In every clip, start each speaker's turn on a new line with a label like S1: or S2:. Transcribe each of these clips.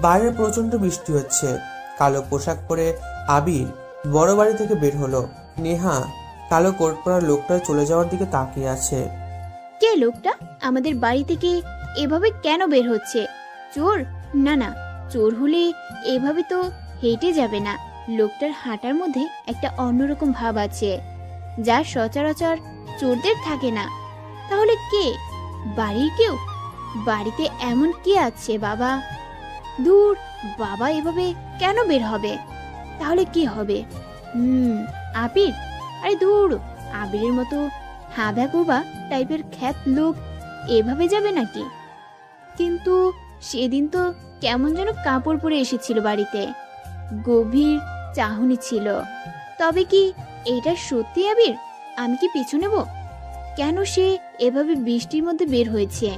S1: বাইরে প্রচন্ড বৃষ্টি হচ্ছে। কালো পোশাক পরে আবির বড় বাড়ি থেকে বের হলো। নেহা কালো কোট পরা লোকটা চলে যাওয়ার দিকে তাকিয়ে আছে।
S2: কে লোকটা? আমাদের বাড়ি থেকে এভাবে কেন বের হচ্ছে? চোর? না না, চোর হলে এভাবে তো হেঁটে যাবে না। লোকটার হাঁটার মধ্যে একটা অন্যরকম ভাব আছে, যা সচরাচর চোরদের থাকে না। তাহলে কে? বাড়ির কেউ? বাড়িতে এমন কে আছে বাবা? দূর, বাবা এভাবে কেন বের হবে? তাহলে কি হবে? আবির? আরে দূর, আবিরের মতো হাঁদা গোবা টাইপের খ্যাত লোক এভাবে যাবে নাকি? কিন্তু সেদিন তো কেমন যেন কাপড় পরে এসেছিল বাড়িতে, গভীর চাহনি ছিল। তবে কি এইটা সত্যি আবির? আমি কি পিছু নেব? কেন সে এভাবে বৃষ্টির মধ্যে বের হয়েছে?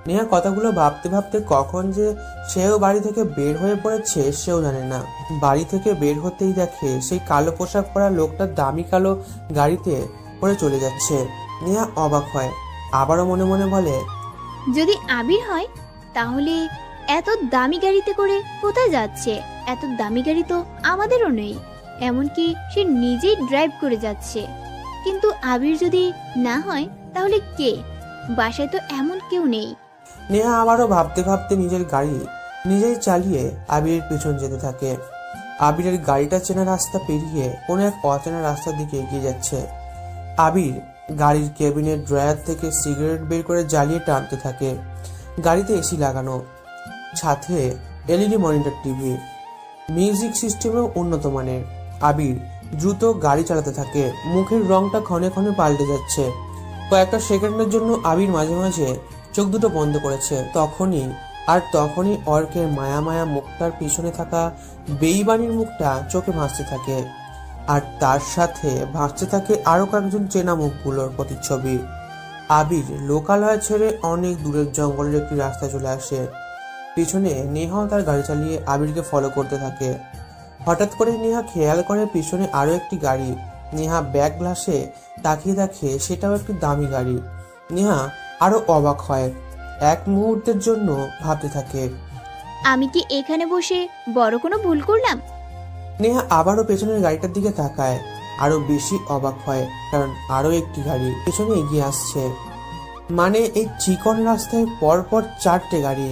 S1: নেহা কথাগুলো ভাবতে ভাবতে কখন যে সেও বাড়ি থেকে বের হয়ে পড়েছে সেও জানে না। বাড়ি থেকে বের হতেই দেখে সেই কালো পোশাক পরা লোকটা দামি কালো গাড়িতে করে চলে যাচ্ছে। নেহা অবাক হয়, আবারও মনে মনে বলে,
S2: যদি আবির হয় তাহলে এত দামি গাড়িতে করে কোথায় যাচ্ছে? এত দামি গাড়ি তো আমাদেরও নেই, এমনকি সে নিজেই ড্রাইভ করে যাচ্ছে। কিন্তু আবির যদি না হয় তাহলে কে? বাসায় তো এমন কেউ নেই।
S1: নেহা আবারও ভাবতে ভাবতে নিজের গাড়ি নিজেই চালিয়ে আবিরের পেছন যেতে থাকে। আবিরের গাড়িটা চেনা রাস্তা পেরিয়ে কোনো এক অচেনা রাস্তার দিকে এগিয়ে যাচ্ছে। আবির গাড়ির কেবিনের ড্রয়ার থেকে সিগারেট বের করে জ্বালিয়ে টানতে থাকে। গাড়িতে এসি লাগানো, সাথে এলইডি মনিটর টিভি, মিউজিক সিস্টেমও উন্নত মানের। আবির দ্রুত গাড়ি চালাতে থাকে। মুখের রংটা ক্ষণে ক্ষণে পাল্টে যাচ্ছে। কয়েকটা সেকেন্ডের জন্য আবির মাঝে মাঝে চোখ দুটো বন্ধ করেছে। তখনই অর্কের মায়া মায়া মুখটার পিছনে থাকা বেইমানির মুখটা চোখে ভাসতে থাকে। আর তার সাথে ভাসতে থাকে আরো কয়েকজন চেনা মুখগুলোর প্রতিচ্ছবি। আবির লোকালয় ছেড়ে অনেক দূরের জঙ্গলের একটি রাস্তায় চলে আসে। পিছনে নেহাও তার গাড়ি চালিয়ে আবিরকে ফলো করতে থাকে। হঠাৎ করে নেহা খেয়াল করে পিছনে আরো একটি গাড়ি। নেহা ব্যাক গ্লাসে তাকিয়ে দেখে সেটাও একটি দামি গাড়ি। নেহা আরো অবাক হয়, এক মুহূর্তের জন্য ভাবতে থাকে,
S2: আমি কি এখানে বসে বড় কোনো ভুল করলাম?
S1: নেহা আবারও পেছনের গাড়িটার দিকে তাকায়, আরো বেশি অবাক হয়, কারণ আরো একটি গাড়ি পেছনে এগিয়ে আসছে। মানে এই চিকন রাস্তায় পরপর চারটে গাড়ি,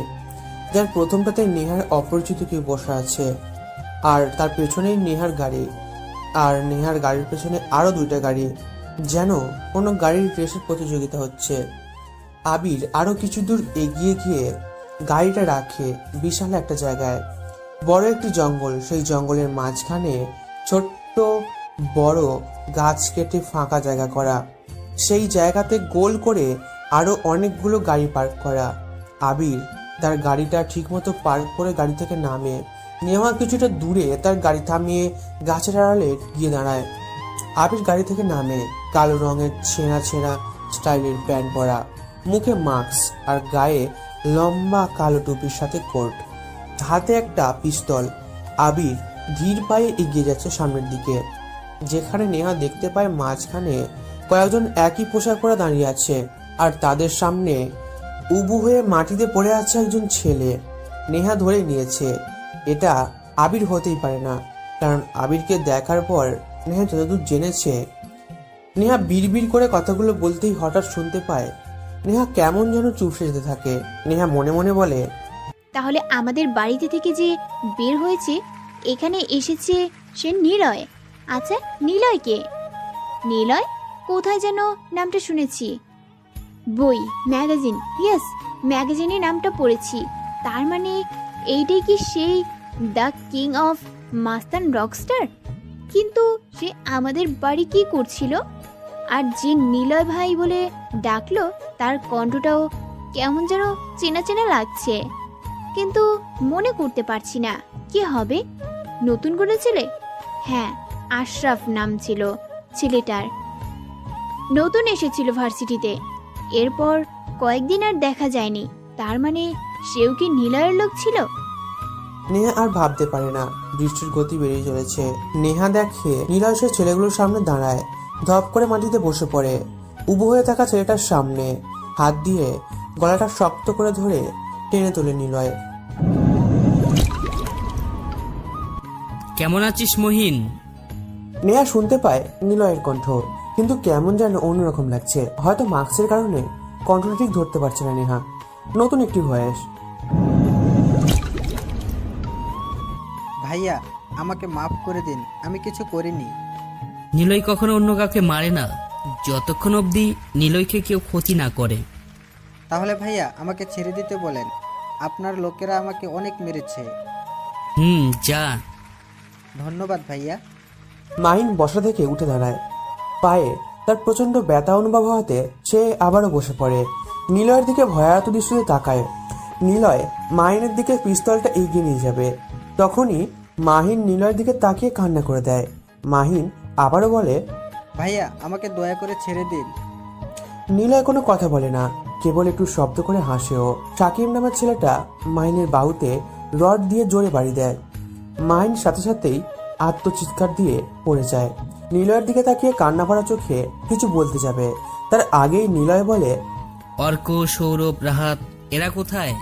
S1: যার প্রথমটাতে নেহার অপরিচিত কেউ বসা আছে, আর তার পেছনেই নেহার গাড়ি, আর নেহার গাড়ির পেছনে আরো দুইটা গাড়ি, যেন কোনো গাড়ির রেসের প্রতিযোগিতা হচ্ছে। আবির আরো কিছু দূর এগিয়ে গিয়ে গাড়িটা রাখে বিশাল একটা জায়গায়, বড় একটি জঙ্গল। সেই জঙ্গলের মাঝখানে ছোট্ট বড় গাছ কেটে ফাঁকা জায়গা করা, সেই জায়গাতে গোল করে আরো অনেকগুলো গাড়ি পার্ক করা। আবির তার গাড়িটা ঠিকমতো পার্ক করে গাড়ি থেকে নামে। নেওয়া কিছুটা দূরে তার গাড়ি থামিয়ে গাছের আড়ালে গিয়ে দাঁড়ায়। আবির গাড়ি থেকে নামে, কালো রঙের ছেঁড়া ছেঁড়া স্টাইলের প্যান্ট পরা, মুখে মাস্ক আর গায়ে লম্বা কালো টুপির সাথে কোট, হাতে একটা পিস্তল। আবির ধীর পায়ে এগিয়ে যাচ্ছে সামনের দিকে, যেখানে নেহা দেখতে পায় মাঝখানে কয়েকজন একই পোশাক পরে দাঁড়িয়ে আছে, আর তাদের সামনে উবু হয়ে মাটিতে পড়ে আছে একজন ছেলে। নেহা ধরে নিয়েছে এটা আবির হতেই পারে না, কারণ আবিরকে দেখার পর নেহা যতদূর জেনেছে, নেহা বিড়বিড় করে কথাগুলো বলতেই হঠাৎ শুনতে পায় নেহা কেমন যেন চুপসে যেতে থাকে। নেহা মনে মনে বলে,
S2: তাহলে আমাদের বাড়িতে থেকে যে বের হয়েছে এখানে এসেছে সে নিলয়। আচ্ছা, নিলয় কে? নিলয় কোথায় যেন নামটা শুনেছি, বই, ম্যাগাজিন, ইয়েস, ম্যাগাজিনে নামটা পড়েছি। তার মানে এইটাই কি সেই the king of Mustan Rockstar? কিন্তু সে আমাদের বাড়ি কি করছিল? আর যে নিলয় ভাই বলে ডাকলো তার কণ্ঠটাও কেমন যেন চেনা চেনা লাগছে, কিন্তু মনে করতে পারছি না। কি হবে? নতুন করে ছেলে? হ্যাঁ, আশরাফ নাম ছিল ছেলেটার। নতুন এসেছিল ভার্সিটিতে, এরপর কয়েকদিন আর দেখা যায়নি। তার মানে সেও কি নিলয়ের লোক ছিল?
S1: নেহা আর ভাবতে পারে না। বৃষ্টির গতি বেরিয়ে চলেছে। নেহা দেখে নিলয় সে ছেলেগুলোর সামনে দাঁড়ায়, ধপ করে মাটিতে বসে পড়ে উবু হয়ে থাকা ছেলেটার সামনে, হাত দিয়ে গলাটা শক্ত করে ধরে টেনে তোলে নিলয়।
S3: কেমন আছিস মহিন?
S1: নেহা শুনতে পায় নিলয়ের কণ্ঠ, কিন্তু কেমন যেন অন্যরকম লাগছে। হয়তো মাস্কের কারণে কণ্ঠটা ঠিক ধরতে পারছে না নেহা। নতুন একটি ভয়েস।
S4: ভাইয়া, আমাকে মাফ করে দিন, আমি কিছু করিনি।
S3: নিলয় কখনো অন্য কাউকে মারে না, যতক্ষণ অবধি নিলয়কে কেউ ক্ষতি না করে।
S4: তাহলে ভাইয়া আমাকে ছেড়ে দিতে বলেন, আপনার লোকেরা আমাকে অনেক মেরেছে।
S3: যা।
S4: ধন্যবাদ ভাইয়া।
S1: মাহিন বসা থেকে উঠে দাঁড়ায়। পায়ে তার প্রচন্ড ব্যথা অনুভব হওয়াতে সে আবারও বসে পড়ে। নিলয়ের দিকে ভয়ার্ত দৃষ্টিতে তাকায়। নিলয় মাহিনের দিকে পিস্তলটা এগিয়ে নিয়ে যাবে, তখনই মাহিন নিলয়ের দিকে তাকিয়ে কান্না করে দেয়। মাহিন আবারও বলে,
S4: ভাইয়া আমাকে দয়া করে ছেড়ে দিন।
S1: নিলয় কোনো কথা বলে না, কেবল একটু শব্দ করে হাসেও। সাকিব নামের ছেলেটা মাহিনের বাহুতে রড দিয়ে জোরে বাড়ি দেয়। মাহিন সাথে সাথেই আত্মচিৎকার দিয়ে পড়ে যায়। নিলয়ের দিকে তাকিয়ে কান্না ভরা চোখে কিছু বলতে যাবে, তার আগেই নিলয় বলে,
S3: অর্ক, সৌরভ, রাহাত এরা কোথায়?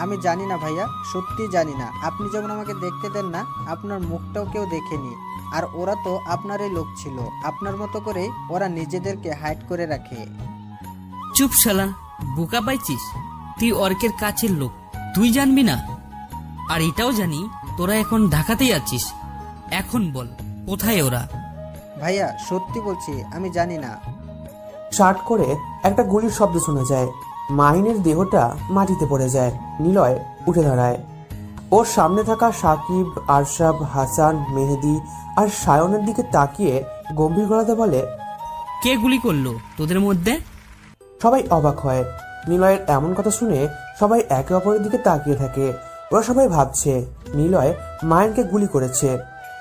S4: আমি জানি না ভাইয়া, সত্যি জানি না। আপনি যেমন আমাকে দেখতে দেন না, আপনার মুখটাও কেউ দেখেনি। আর ওরা তো আপনারই লোক ছিল, আপনার মতো করে ওরা নিজেদেরকে হাইড করে রাখে।
S3: চুপ শালা, বোকা পাইছিস? তুই অর্কের কাছের লোক, তুই জানবি না? আর এটাও জানি তোরা এখন ঢাকাতেই আছিস। এখন বল, কোথায় ওরা?
S4: ভাইয়া সত্যি বলছি, আমি জানি না।
S1: শার্ট করে একটা গুলির শব্দ শোনা যায়। মাহিনের দেহটা মাটিতে পড়ে যায়। নিলয় উঠে দাঁড়ায়। ওর সামনে থাকা সাকিব, আরশাব, হাসান, মেহেদি আর সায়নের দিকে তাকিয়ে গম্ভীর গলাতে বলে,
S3: কে গুলি করলো তোদের মধ্যে?
S1: সবাই অবাক হয়। নিলয়ের এমন কথা শুনে সবাই একে অপরের দিকে তাকিয়ে থাকে। ওরা সবাই ভাবছে নিলয় মাহিনকে গুলি করেছে,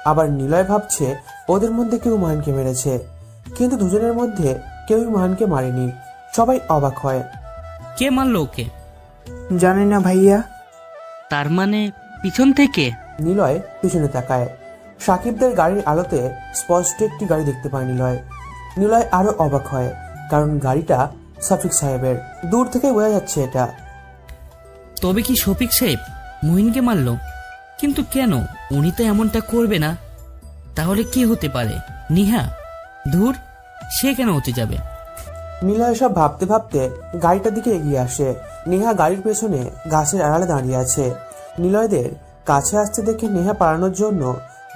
S1: আবার নিলয় ভাবছে ওদের মধ্যে কেউ মাহিনকে মেরেছে, কিন্তু দুজনের মধ্যে কেউই মাহিনকে মারেনি। সবাই অবাক হয়।
S3: কে মারলো ওকে?
S5: জানি না ভাইয়া।
S3: তার মানে পিছন থেকে?
S1: নিলয় পিছনে তাকায়। সাকিবদের গাড়ির আলোতে স্পষ্ট একটি গাড়ি দেখতে পায় নিলয়। নিলয় আরো অবাক হয়, কারণ গাড়িটা শফিক সাহেবের। দূর থেকে বোঝা যাচ্ছে এটা।
S3: তবে কি শফিক সাহেব মহিনকে মারলো? কিন্তু কেন? উনি তো এমনটা করবে না। তাহলে কি হতে পারে? নিহা? ধুর, সে কেন হতে যাবে?
S1: নিলয় সব ভাবতে ভাবতে গাড়িটার দিকে এগিয়ে আসে। নেহা গাড়ির পেছনে গাছের আড়ালে দাঁড়িয়ে আছে। নিলয়দের কাছে আসতে দেখে নেহা পালানোর জন্য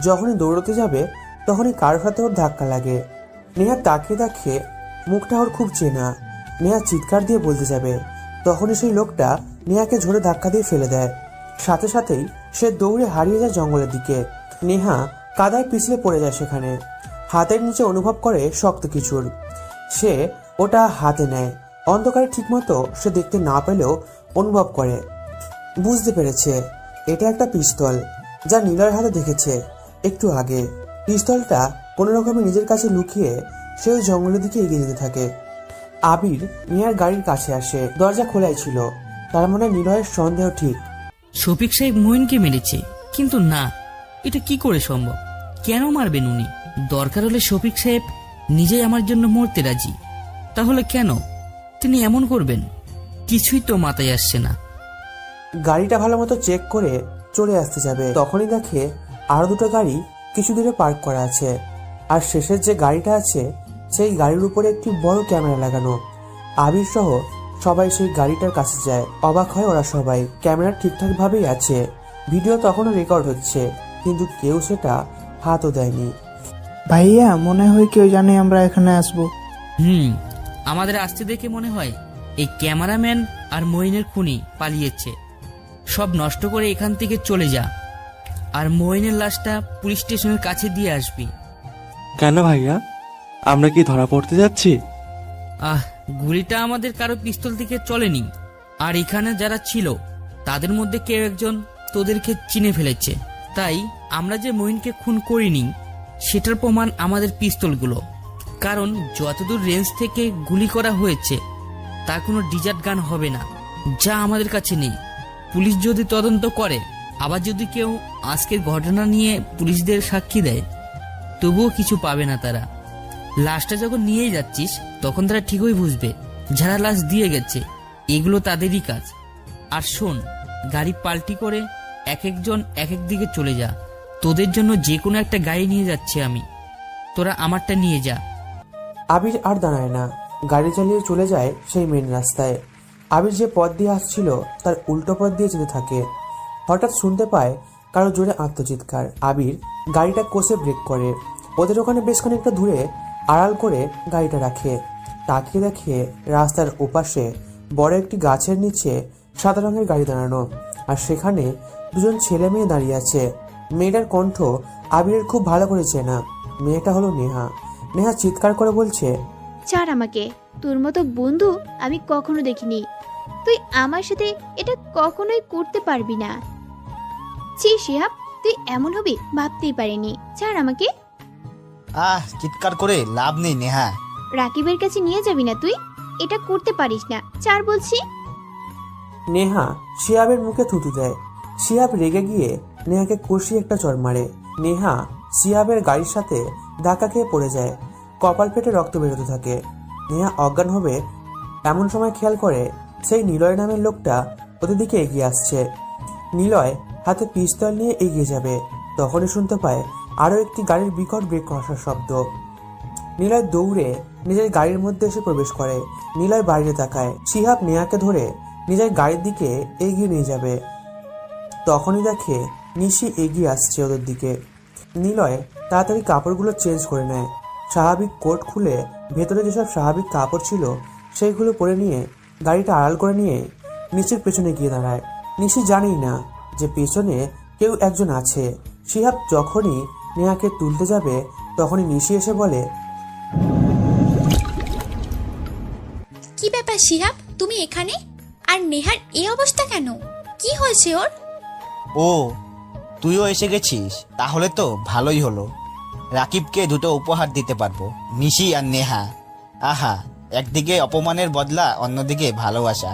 S1: যখনই দৌড়তে যাবে, তখনই কারোর সাথে ওর ধাক্কা লাগে। নেহা তাকিয়ে দেখে মুখটা ওর খুব চেনা। নেহা চিৎকার দিয়ে বলতে যাবে, তখনই সেই লোকটা নেহাকে ঝরে ধাক্কা দিয়ে ফেলে দেয়। সাথে সাথেই সে দৌড়ে হারিয়ে যায় জঙ্গলের দিকে। নেহা কাদায় পিছলে পড়ে যায় সেখানে। হাতের নিচে অনুভব করে শক্ত কিছুর। সে ওটা হাতে নেয়। অন্ধকারে ঠিকমতো সে দেখতে না পেলেও অনুভব করে, বুঝতে পেরেছে এটা একটা পিস্তল, যা নিলয়ের হাতে দেখেছে একটু আগে। পিস্তলটা কোনো রকমে নিজের কাছে লুকিয়ে সে ওই জঙ্গলের দিকে এগিয়ে যেতে থাকে। আবির নেহার গাড়ির কাছে আসে। দরজা খোলাই ছিল। তার মনে নিলয়ের সন্দেহ ঠিক।
S3: শফিক সাহেব মহিনকে মেরেছে, কিন্তু না, এটা কি করে সম্ভব? কেন মারবেন উনি? দরকার হলে শফিক সাহেব নিজেই আমার জন্য মরতে রাজি। তাহলে কেন তিনি এমন করবেন? কিছুই তো মাথায় আসছে না।
S1: গাড়িটা ভালো মতো চেক করে চলে আসতে যাবে, তখনই দেখে আরো দুটো গাড়ি কিছু দূরে পার্ক করা আছে। আর শেষের যে গাড়িটা আছে, সেই গাড়ির উপরে একটি বড় ক্যামেরা লাগানো। আবির সহ সবাই সেই গাড়িটার কাছে যায়। অবাক হয় ওরা সবাই। ক্যামেরা ঠিকঠাক ভাবেই আছে, ভিডিও তখনও রেকর্ড হচ্ছে, কিন্তু কেউ সেটা হাতও দেয়নি।
S5: ভাইয়া মনে হয় কেউ জানে আমরা এখানে আসবো।
S3: আমাদের আসতে দেখে মনে হয় এই ক্যামেরাম্যান আর মইনের খুনি পালিয়েছে। সব নষ্ট করে এখান থেকে চলে যা, আর মইনের লাশটা পুলিশ স্টেশনের কাছে দিয়ে আসবি।
S6: কেন ভাইয়া, আমরা কি ধরা পড়তে যাচ্ছি?
S3: গুলিটা আমাদের কারো পিস্তল থেকে চলেনি, আর এখানে যারা ছিল তাদের মধ্যে কেউ একজন তোদেরকে চিনে ফেলেছে। তাই আমরা যে মইনকে খুন করিনি সেটার প্রমাণ আমাদের পিস্তলগুলো। কারণ যতদূর রেঞ্জ থেকে গুলি করা হয়েছে তা কোনো ডিজার্ট গান হবে না, যা আমাদের কাছে নেই। পুলিশ যদি তদন্ত করে, আবার যদি কেউ আজকের ঘটনা নিয়ে পুলিশদের সাক্ষী দেয়, তবুও কিছু পাবে না তারা। লাশটা যখন নিয়ে যাচ্ছিস তখন তারা ঠিকই বুঝবে যারা লাশ দিয়ে গেছে এগুলো তাদেরই কাজ। আর শোন, গাড়ি পাল্টি করে এক একজন এক এক দিকে চলে যা, তোদের জন্য যে কোনো একটা গাড়ি নিয়ে যাচ্ছি আমি, তোরা আমারটা নিয়ে যা।
S1: আবির আর দাঁড়ায় না, গাড়ি চালিয়ে চলে যায় সেই মেন রাস্তায়। আবির যে পথ দিয়ে আসছিল তার উল্টো পথ দিয়ে যেতে থাকে। হঠাৎ শুনতে পায় কারো জোরে আত্মচিৎকার। আবির গাড়িটা কষে ব্রেক করে। ওদের ওখানে বেশ খানিকটা দূরে আড়াল করে গাড়িটা রাখে। তাকিয়ে দেখে রাস্তার ওপাশে বড় একটি গাছের নিচে সাদা রঙের গাড়ি দাঁড়ানো, আর সেখানে দুজন ছেলে মেয়ে দাঁড়িয়ে আছে। মেয়েটার কণ্ঠ আবিরের খুব ভালো করে চেনা। মেয়েটা হলো নেহা। নেহা চিৎকার করে বলছে,
S2: ছাড় আমাকে, তোর মতো বন্ধু আমি কখনো দেখিনি। তুই আমার সাথে এটা কখনোই করতে পারবি না। ছি শিহাব, তুই এমন হবি ভাবতেই পারিনি। ছাড় আমাকে।
S7: চিৎকার করে লাভ নেই নেহা।
S2: রাকিবের কাছে নিয়ে যাবি না তুই? এটা করতে পারিস না, ছাড় বলছি।
S1: নেহা শিহাবের মুখে থুতু দেয়। শিহাব রেগে গিয়ে নেহাকে কষিয়ে একটা চড় মারে। নেহা শিহাবের গাড়ির সাথে ধাক্কা খেয়ে পড়ে যায়। কপাল ফেটে রক্ত বেরোতে থাকে। নেহা অজ্ঞান হবে এমন সময় খেয়াল করে সেই নিলয় নামের লোকটা ওদের দিকে এগিয়ে আসছে। নিলয় হাতে পিস্তল নিয়ে এগিয়ে যাবে, তখনই শুনতে পায় আরো একটি গাড়ির বিকট ব্রেক কষার শব্দ। নিলয় দৌড়ে নিজের গাড়ির মধ্যে এসে প্রবেশ করে। নিলয় বাইরে তাকায়। শিহাব নেহাকে ধরে নিজের গাড়ির দিকে এগিয়ে নিয়ে যাবে, তখনই দেখে নিশি এগিয়ে আসছে ওদের দিকে। নিলয় তাড়াতাড়ি কাপড়গুলো চেঞ্জ করে নেয়। স্বাভাবিক কোট খুলে ভেতরে যেসব স্বাভাবিক কাপড় ছিল সেইগুলো পরে নিয়ে গাড়িটা আড়াল করে নিয়ে নিশির পেছনে গিয়ে দাঁড়ায়। নিশি জানেই না যে পেছনে কেউ একজন আছে। শিহাব যখনই নেহাকে তুলতে যাবে তখনই নিশি এসে বলে,
S8: কি ব্যাপার শিহাব, তুমি এখানে? আর নেহার এই অবস্থা কেন? কি হয়েছে ওর?
S7: ও, তুইও এসে গেছিস, তাহলে তো ভালোই হলো। রাকিবকে দুটো উপহার দিতে পারবো, নিশি আর নেহা। আহা, একদিকে অপমানের বদলা, অন্যদিকে ভালোবাসা।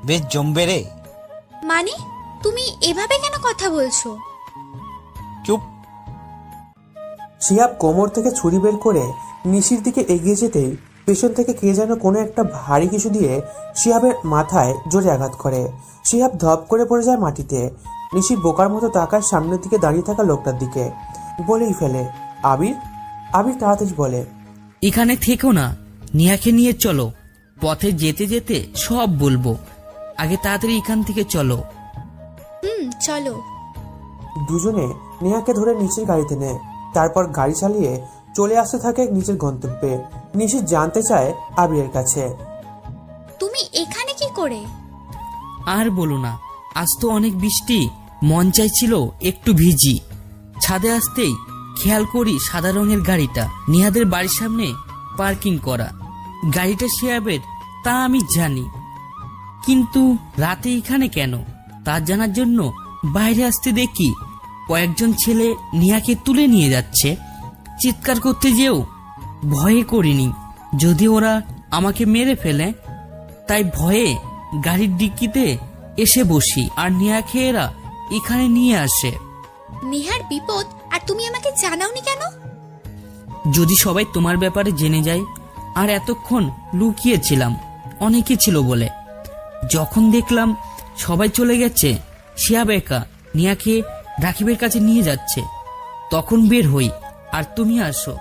S7: বেশ জমবে রে।
S8: মানে তুমি এভাবে কেন কথা বলছো?
S7: চুপ।
S1: শিহাব কোমর থেকে ছুরি বের করে নিশির দিকে এগিয়ে যেতেই পেছন থেকে কে যেন কোনো একটা ভারী কিছু দিয়ে শিহাবের মাথায় জোরে আঘাত করে। শিহাব ধপ করে পড়ে যায় মাটিতে। নিশি বোকার মতো তাকায় সামনের দিকে দাঁড়িয়ে থাকা লোকটার দিকে, বলেই ফেলে, আবির। আবির তাড়াতাড়ি বলে,
S3: এখানে থেকো না, নিহাকে নিয়ে চলো। পথে যেতে যেতে সব বলবো, আগে তাড়াতাড়ি এখান থেকে চলো।
S8: চলো।
S1: দুজনে নেহাকে ধরে নিচের গাড়িতে নেয়। তারপর গাড়ি চালিয়ে চলে আসতে থাকে নিচের গন্তব্যে। নিশি জানতে চায় আবিরের কাছে,
S8: তুমি এখানে কি করে?
S3: আর বলো না, আজ তো অনেক বৃষ্টি, মন চাইছিল একটু ভিজি। ছাদে আসতেই খেয়াল করি সাদা রঙের গাড়িটা নিহাদের বাড়ির সামনে পার্কিং করা। গাড়িটা শিহাবের তা আমি জানি, কিন্তু রাতে এখানে কেন তা জানার জন্য বাইরে আসতে দেখি কয়েকজন ছেলে নিহাকে তুলে নিয়ে যাচ্ছে। চিৎকার করতে যেও ভয়ে করিনি, যদি ওরা আমাকে মেরে ফেলে, তাই ভয়ে গাড়ির ডিক্কিতে এসে বসি, আর নিহাকে এরা এখানে নিয়ে আসে।
S8: নেহার বিপদ আর তুমি আমাকে জানাওনি কেন?
S3: যদি সবাই তোমার ব্যাপারে জেনে যায়, আর এতক্ষণ লুকিয়েছিলাম অনেকে ছিল বলে। যখন দেখলাম সবাই চলে গেছে, শিহাব একা নিয়াকে রাকিবের কাছে নিয়ে যাচ্ছে, তখন বের হই, আর তুমি আসো।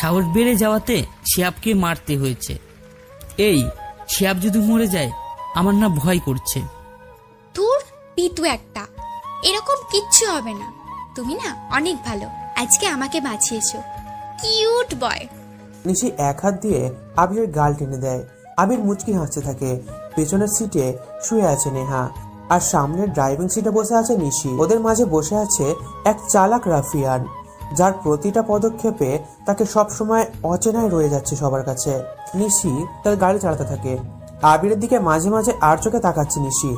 S3: সাহস বেড়ে যাওয়াতে শিহাবকে মারতে হয়েছে। এই শিহাব যদি মরে যায়, আমার না ভয় করছে।
S8: ধুর, পিতু একটা, এরকম কিচ্ছু হবে না। তুমি না অনেক ভালো, আজকে আমাকে বাঁচিয়েছো। কিউট বয়।
S1: নিশি এক হাত দিয়ে আবিরের গাল টেনে দেয়। আবির মুচকি হাসতে থাকে। পেছনের সিটে শুয়ে আছে নেহা, আর সামনের ড্রাইভিং সিটে বসে আছে নিশি। ওদের মাঝে বসে আছে এক চালাক রাফিয়ান, যার প্রতিটা পদক্ষেপে তাকে সবসময় অচেনায় রয়ে যাচ্ছে সবার কাছে। নিশি তার গাড়ি চালাতে থাকে। আবিরের দিকে মাঝে মাঝে আর চোখে তাকাচ্ছে নিশি।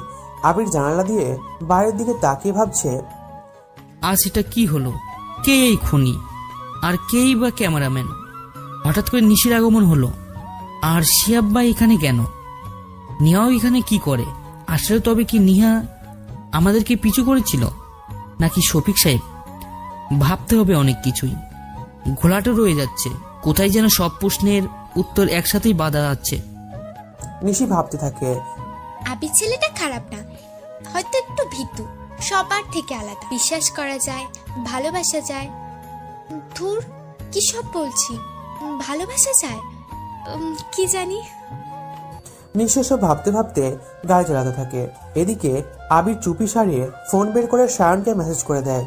S1: আবির জানালা দিয়ে বাইরের দিকে তাকিয়ে ভাবছে,
S3: আজ এটা কি হলো? কে এই খুনি, আর কেই বা ক্যামেরাম্যান? হঠাৎ করে নিশির আগমন হলো, আর শিহাব ভাই এখানে কেন? নিহাও এখানে কি করে? আসলে তবে কি নিহা আমাদেরকে পিছু করেছিল, নাকি শফিক সাহেব? ভাবতে হবে অনেক কিছুই, ঘোলাটো রয়ে যাচ্ছে। কোথায় যেন সব প্রশ্নের উত্তর একসাথেই বাঁধা আছে।
S1: নিশি ভাবতে থাকে,
S8: আবি ছেলেটা খারাপ না, হয়তো একটু ভীতু, সবার থেকে আলাদা। বিশ্বাস করা যায়, ভালোবাসা যায়। ধুর, কি সব বলছি, ভালোবাসা যায়, কি জানি।
S1: নিশি সব ভাবতে ভাবতে গাড়ি চালাতে থাকে। এদিকে আবির চুপি সারিয়ে ফোন বের করে সায়নকে মেসেজ করে দেয়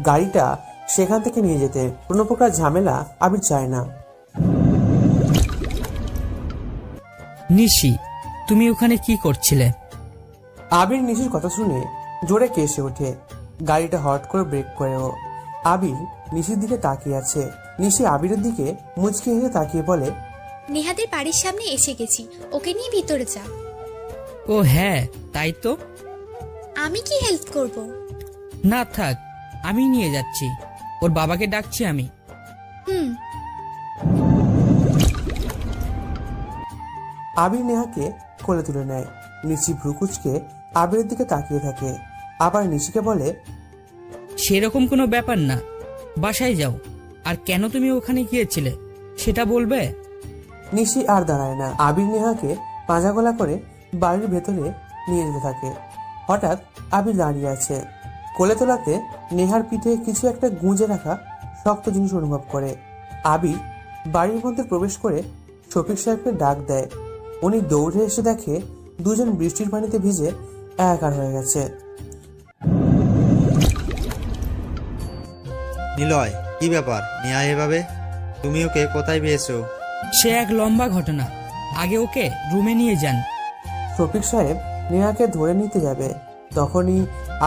S1: গাড়িটা সেখান থেকে নিয়ে যেতে। কোনো প্রকার ঝামেলা আবির চায় না।
S3: নিশি, তুমি ওখানে কি করছিলে?
S1: আবির নিশির কথা শুনে জোরে কেসে ওঠে। গাড়িটা হট করে ব্রেক করেও আবির নিশির দিকে তাকিয়ে আছে। নিশি আবিরের দিকে মুচকি হেসে তাকিয়ে বলে,
S8: নেহাদের বাড়ির সামনে এসে গেছি, ওকে নিয়ে ভিতরে যা।
S3: ও হ্যাঁ, তাই তো।
S8: আমি কি হেল্প করব?
S3: না থাক, আমি নিয়ে যাচ্ছি, ওর বাবাকে ডাকছি আমি।
S8: হুম।
S1: আবির নেহাকে কোলে তুলে নেয়। নিশি ভ্রুকুচকে আবিরের দিকে তাকিয়ে থাকে, আবার নিশিকে বলে,
S3: সেরকম কোনো ব্যাপার না, বাসায় যাও। আর কেন তুমি ওখানে গিয়েছিলে সেটা বলবে?
S1: নিশি আর দাঁড়ায় না। আবির নেহাকে পাঁজা গলা করে বাড়ির ভেতরে নিয়ে যেতে থাকে। হঠাৎ আবির দাঁড়িয়ে আছে। কোলে তোলাতে নেহার পিঠে কিছু একটা গুঁজে রাখা শক্ত জিনিস অনুভব করে। আবির বাড়ির মধ্যে প্রবেশ করে শফিক সাহেবকে ডাক দেয়। উনি দৌড়ে এসে দেখে দুজন বৃষ্টির পানিতে ভিজে একাকার হয়ে গেছে।
S9: নিলয়, কি ব্যাপার? নেহা এভাবে? তুমি ওকে কোথায় পেয়েছো?
S3: সে এক লম্বা ঘটনা, আগে ওকে রুমে নিয়ে যান।
S1: শফিক সাহেব নেহাকে ধরে নিতে যাবে, তখনই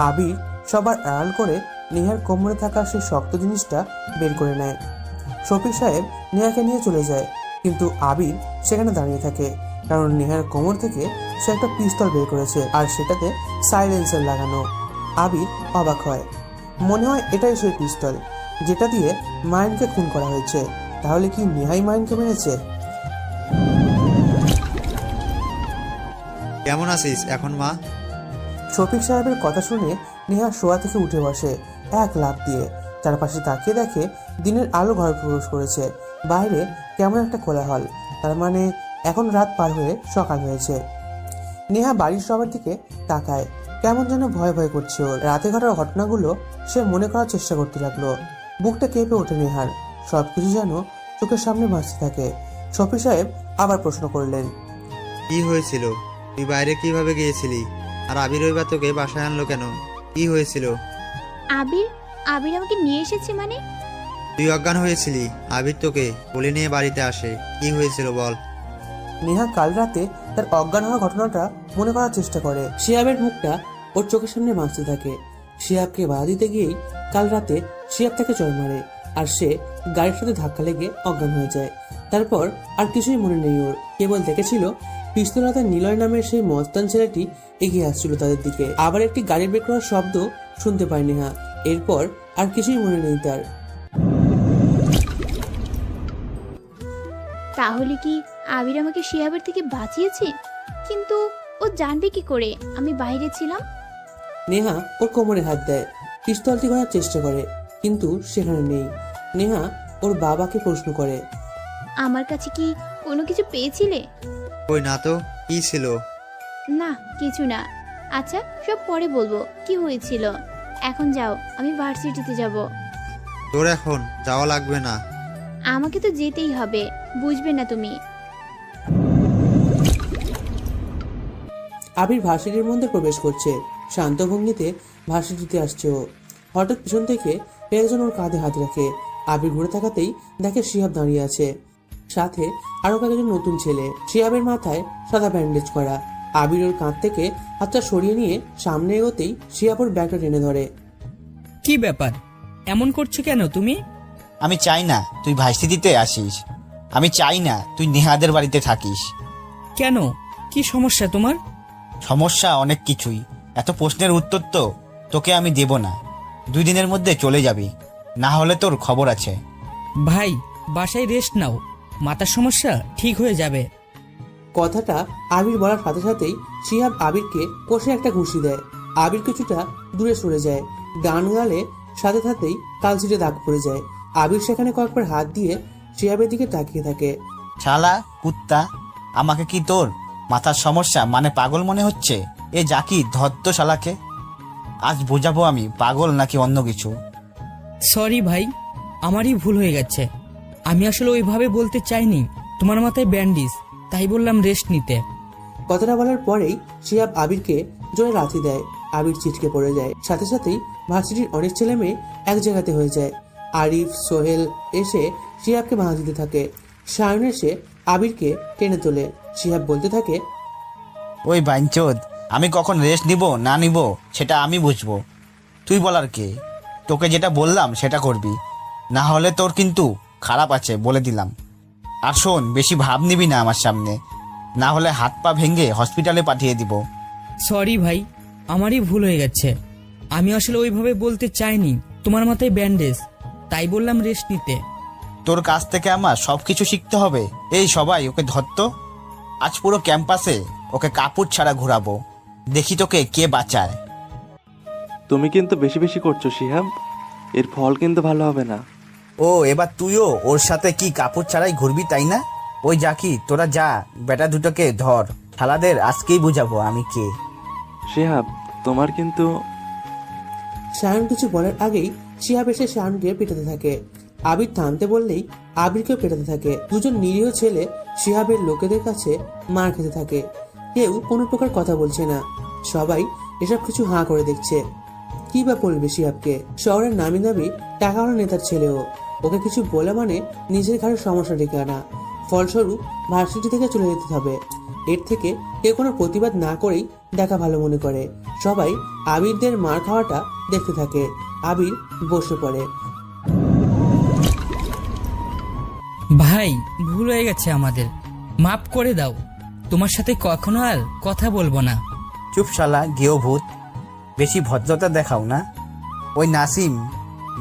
S1: আবির সবার আড়াল করে নেহার কোমরে থাকা সেই শক্ত জিনিসটা বের করে নেয়। শফিক সাহেব নেহাকে নিয়ে চলে যায়, কিন্তু আবির সেখানে দাঁড়িয়ে থাকে, কারণ নেহার কোমর থেকে সে একটা পিস্তল বের করেছে, আর সেটাতে সাইলেন্সার লাগানো। আবির অবাক হয়, মনে হয় এটাই সেই পিস্তল যেটা দিয়ে মাইনকে খুন করা হয়েছে। তাহলে কি নেহাই মাইনকে মেরেছে?
S9: কেমন আছিস এখন মা?
S1: শফিক সাহেবের কথা শুনে নেহা শোয়া থেকে উঠে বসে এক লাফ দিয়ে। চারপাশে তাকিয়ে দেখে দিনের আলো ঘরে প্রবেশ করেছে। বাইরে কেমন একটা কোলাহল, তার মানে এখন রাত পার হয়ে সকাল হয়েছে। নেহা বাড়ির সবার দিকে তাকায়, কেমন যেন ভয় ভয় করছে ওর। রাতে ঘটার ঘটনাগুলো সে মনে করার চেষ্টা করতে লাগলো। বুকটা কেঁপে ওঠে নেহার, সবকিছু যেন চোখের সামনে ভাসতে থাকে। শফিক সাহেব আবার প্রশ্ন করলেন,
S9: কি হয়েছিল? তুই বাইরে কিভাবে গিয়েছিলি? আর আবির ওই বা তোকে বাসায় আনলো কেন? কি হয়েছিল?
S2: আবির আবির আমাকে নিয়ে এসেছে মানে?
S9: তুই অজ্ঞান হয়েছিলি, আবির তোকে কোলে নিয়ে বাড়িতে আসে। কি হয়েছিল বল?
S1: নেহা কাল রাতে তার অজ্ঞান হওয়ার ঘটনাটা মনে করার চেষ্টা করে। শিয়াবের মুখটা ওর চোখের সামনে ভাসতে থাকে। শিয়াবকে বাধা দিতে গিয়েই কাল রাতে শিয়াব তাকে চড় মারে, আর সে গাড়ির সাথে ধাক্কা লেগে অজ্ঞান হয়ে যায়। তারপর আর কিছুই মনে নেই ওর, কেবল দেখেছিল পিস্তল হাতে নিলয় নামের সেই মস্তান ছেলেটি এগিয়ে আসছিল তাদের দিকে। আবার একটি গাড়ির বের করার শব্দ শুনতে পায় নেহা। এরপর আর কিছুই মনে নেই তার।
S2: তাহলে কি আবির আমাকে শিহাবের থেকে বাঁচিয়েছে? কিন্তু ও জানবে কি করে আমি বাইরে ছিলাম?
S1: নেহা ওর কোমরে হাত দেয়, পিস্তলটি করার চেষ্টা করে, কিন্তু সেখানে নেই। নেহা ওর বাবাকে প্রশ্ন করে,
S2: আমার কাছে কি কোনো কিছু পেয়েছিলে?
S9: ওই না তো, কি ছিল?
S2: না, কিছু না। আচ্ছা, সব পরে বলবো কি হয়েছিল। এখন যাও, আমি ভার্সিটিতে যাব।
S9: তোর এখন যাওয়া লাগবে না।
S2: আমাকে তো যেতেই হবে, বুঝবে না তুমি?
S1: আবির ভার্সিটির মধ্যে প্রবেশ করছে। শান্ত ভঙ্গিতে ভার্সিটিতে আসছে ও। হঠাৎ পিছন থেকে একজন ওর কাঁধে হাত রাখে। আবির ঘুরে তাকাতেই দেখে শিহাব দাঁড়িয়ে আছে, সাথে আরো কয়েকজন নতুন ছেলে। শিহাবের মাথায় সাদা ব্যান্ডেজ করা। আবির ওর কাঁধ থেকে হাতটা সরিয়ে নিয়ে সামনে এগোতেই শিহাব ওর ব্যাগটা টেনে ধরে।
S3: কি ব্যাপার, এমন করছো কেন তুমি?
S7: আমি চাই না তুই ভার্সিটিতে আসিস। আমি চাই না তুই নেহাদের বাড়িতে থাকিস।
S3: কেন, কি সমস্যা তোমার?
S7: সমস্যা অনেক কিছুই, এত প্রশ্নের উত্তর তো তোকে আমি দেব না। 2 দিনের মধ্যে চলে যাবি, না হলে তোর খবর আছে।
S3: ভাই, বাসায় রেস্ট নাও, মাথার সমস্যা ঠিক হয়ে যাবে।
S1: কথাটা আবির বলার সাথে সাথেই শিহাব আবিরকে কষে একটা ঘুষি দেয়। আবির কিছুটা দূরে সরে যায়, ডান গালে সাথে সাথেই কালচিটে দাগ পড়ে যায়। আবির সেখানে কয়েকবার হাত দিয়ে শিহাবের দিকে তাকিয়ে থাকে।
S7: শালা কুত্তা, আমাকে কি তোর মাথার সমস্যা মানে পাগল মনে হচ্ছে? এ জাকি ধর তো শালাকে, আজ বোঝাবো আমি পাগল নাকি অন্য কিছু।
S3: সরি ভাই, আমারই ভুল হয়ে গেছে। আমি আসলে ওইভাবে বলতে চাইনি। তোমার মাথায় ব্যান্ডেজ, তাই বললাম রেস্ট নিতে।
S1: কথাটা বলার পরেই শিহাব আবিরকে জোরে লাথি দেয়। আবির ছিটকে পড়ে যায়। সাথে সাথেই ভার্সিটির অনেক ছেলে মেয়ে এক জায়গাতে হয়ে যায়। আরিফ, সোহেল এসে শিহাবকে বাধা দিতে থাকে। সায়ন এসে আবিরকে টেনে তোলে। শিহাব বলতে থাকে,
S7: ওই বাইনচোদ, আমি কখন রেস্ট নিব না নিব সেটা আমি বুঝবো, তুই বলার কে? তোকে যেটা বললাম সেটা করবি, না হলে তোর কিন্তু খারাপ আছে বলে দিলাম। আর শোন, বেশি ভাব নিবি না আমার সামনে, না হলে হাত পা ভেঙে হসপিটালে পাঠিয়ে দিব।
S3: সরি ভাই, আমারই ভুল হয়ে গেছে। আমি আসলে ওইভাবে বলতে চাইনি। তোমার মাথায় ব্যান্ডেজ, তাই বললাম রেস্ট নিতে।
S7: তোর কাছ থেকে আমার সবকিছু শিখতে হবে। এই সবাই ওকে ধরতো, আজ পুরো ক্যাম্পাসে ওকে কাপড় ছাড়া ঘোরাবো, দেখি তোকে কে বাঁচায়।
S6: তুমি কিন্তু বেশি বেশি করছো শিহাব, এর ফল কিন্তু ভালো হবে না।
S7: ও, এবার তুইও ওর সাথে কি কাপড় ছাড়াই ঘুরবি তাই না? ওই জাকি, তোরা যা, বেটা দুটোকে ধর, শালাদের আজকেই বুঝাবো আমি কে।
S6: শিহাব, তোমার কিন্তু
S1: সায়ন কিছু বলার আগেই শিহাব এসে সায়নকে পেটাতে থাকে। আবির থামতে বললেই আবিরকেও পেটাতে থাকে। দুজন নিরীহ ছেলে শিহাবের লোকেদের কাছে মার খেতে থাকে। কেউ কোনো প্রকার কথা বলছে না, সবাই এসব কিছু হাঁ করে দেখছে। কি বা বলবে শিহাবকে? শহরের নামি দামি টাকাওয়ালা নেতার ছেলেও। ওকে কিছু বলে মানে নিজের ঘাড়ে সমস্যা ডেকে আনা। ফলস্বরূপ ভার্সিটি থেকে চলে যেতে হবে। এর থেকে কেউ কোনো প্রতিবাদ না করেই দেখা ভালো মনে করে। সবাই আবিরদের মার খাওয়াটা দেখতে থাকে। আবির বসে পড়ে।
S3: ভাই, ভুল হয়ে গেছে আমাদের, মাফ করে দাও। তোমার সাথে কখনো আর কথা বলবো না।
S7: চুপ শালা গেও ভূত, বেশি ভদ্রতা দেখাও না। ওই নাসিম,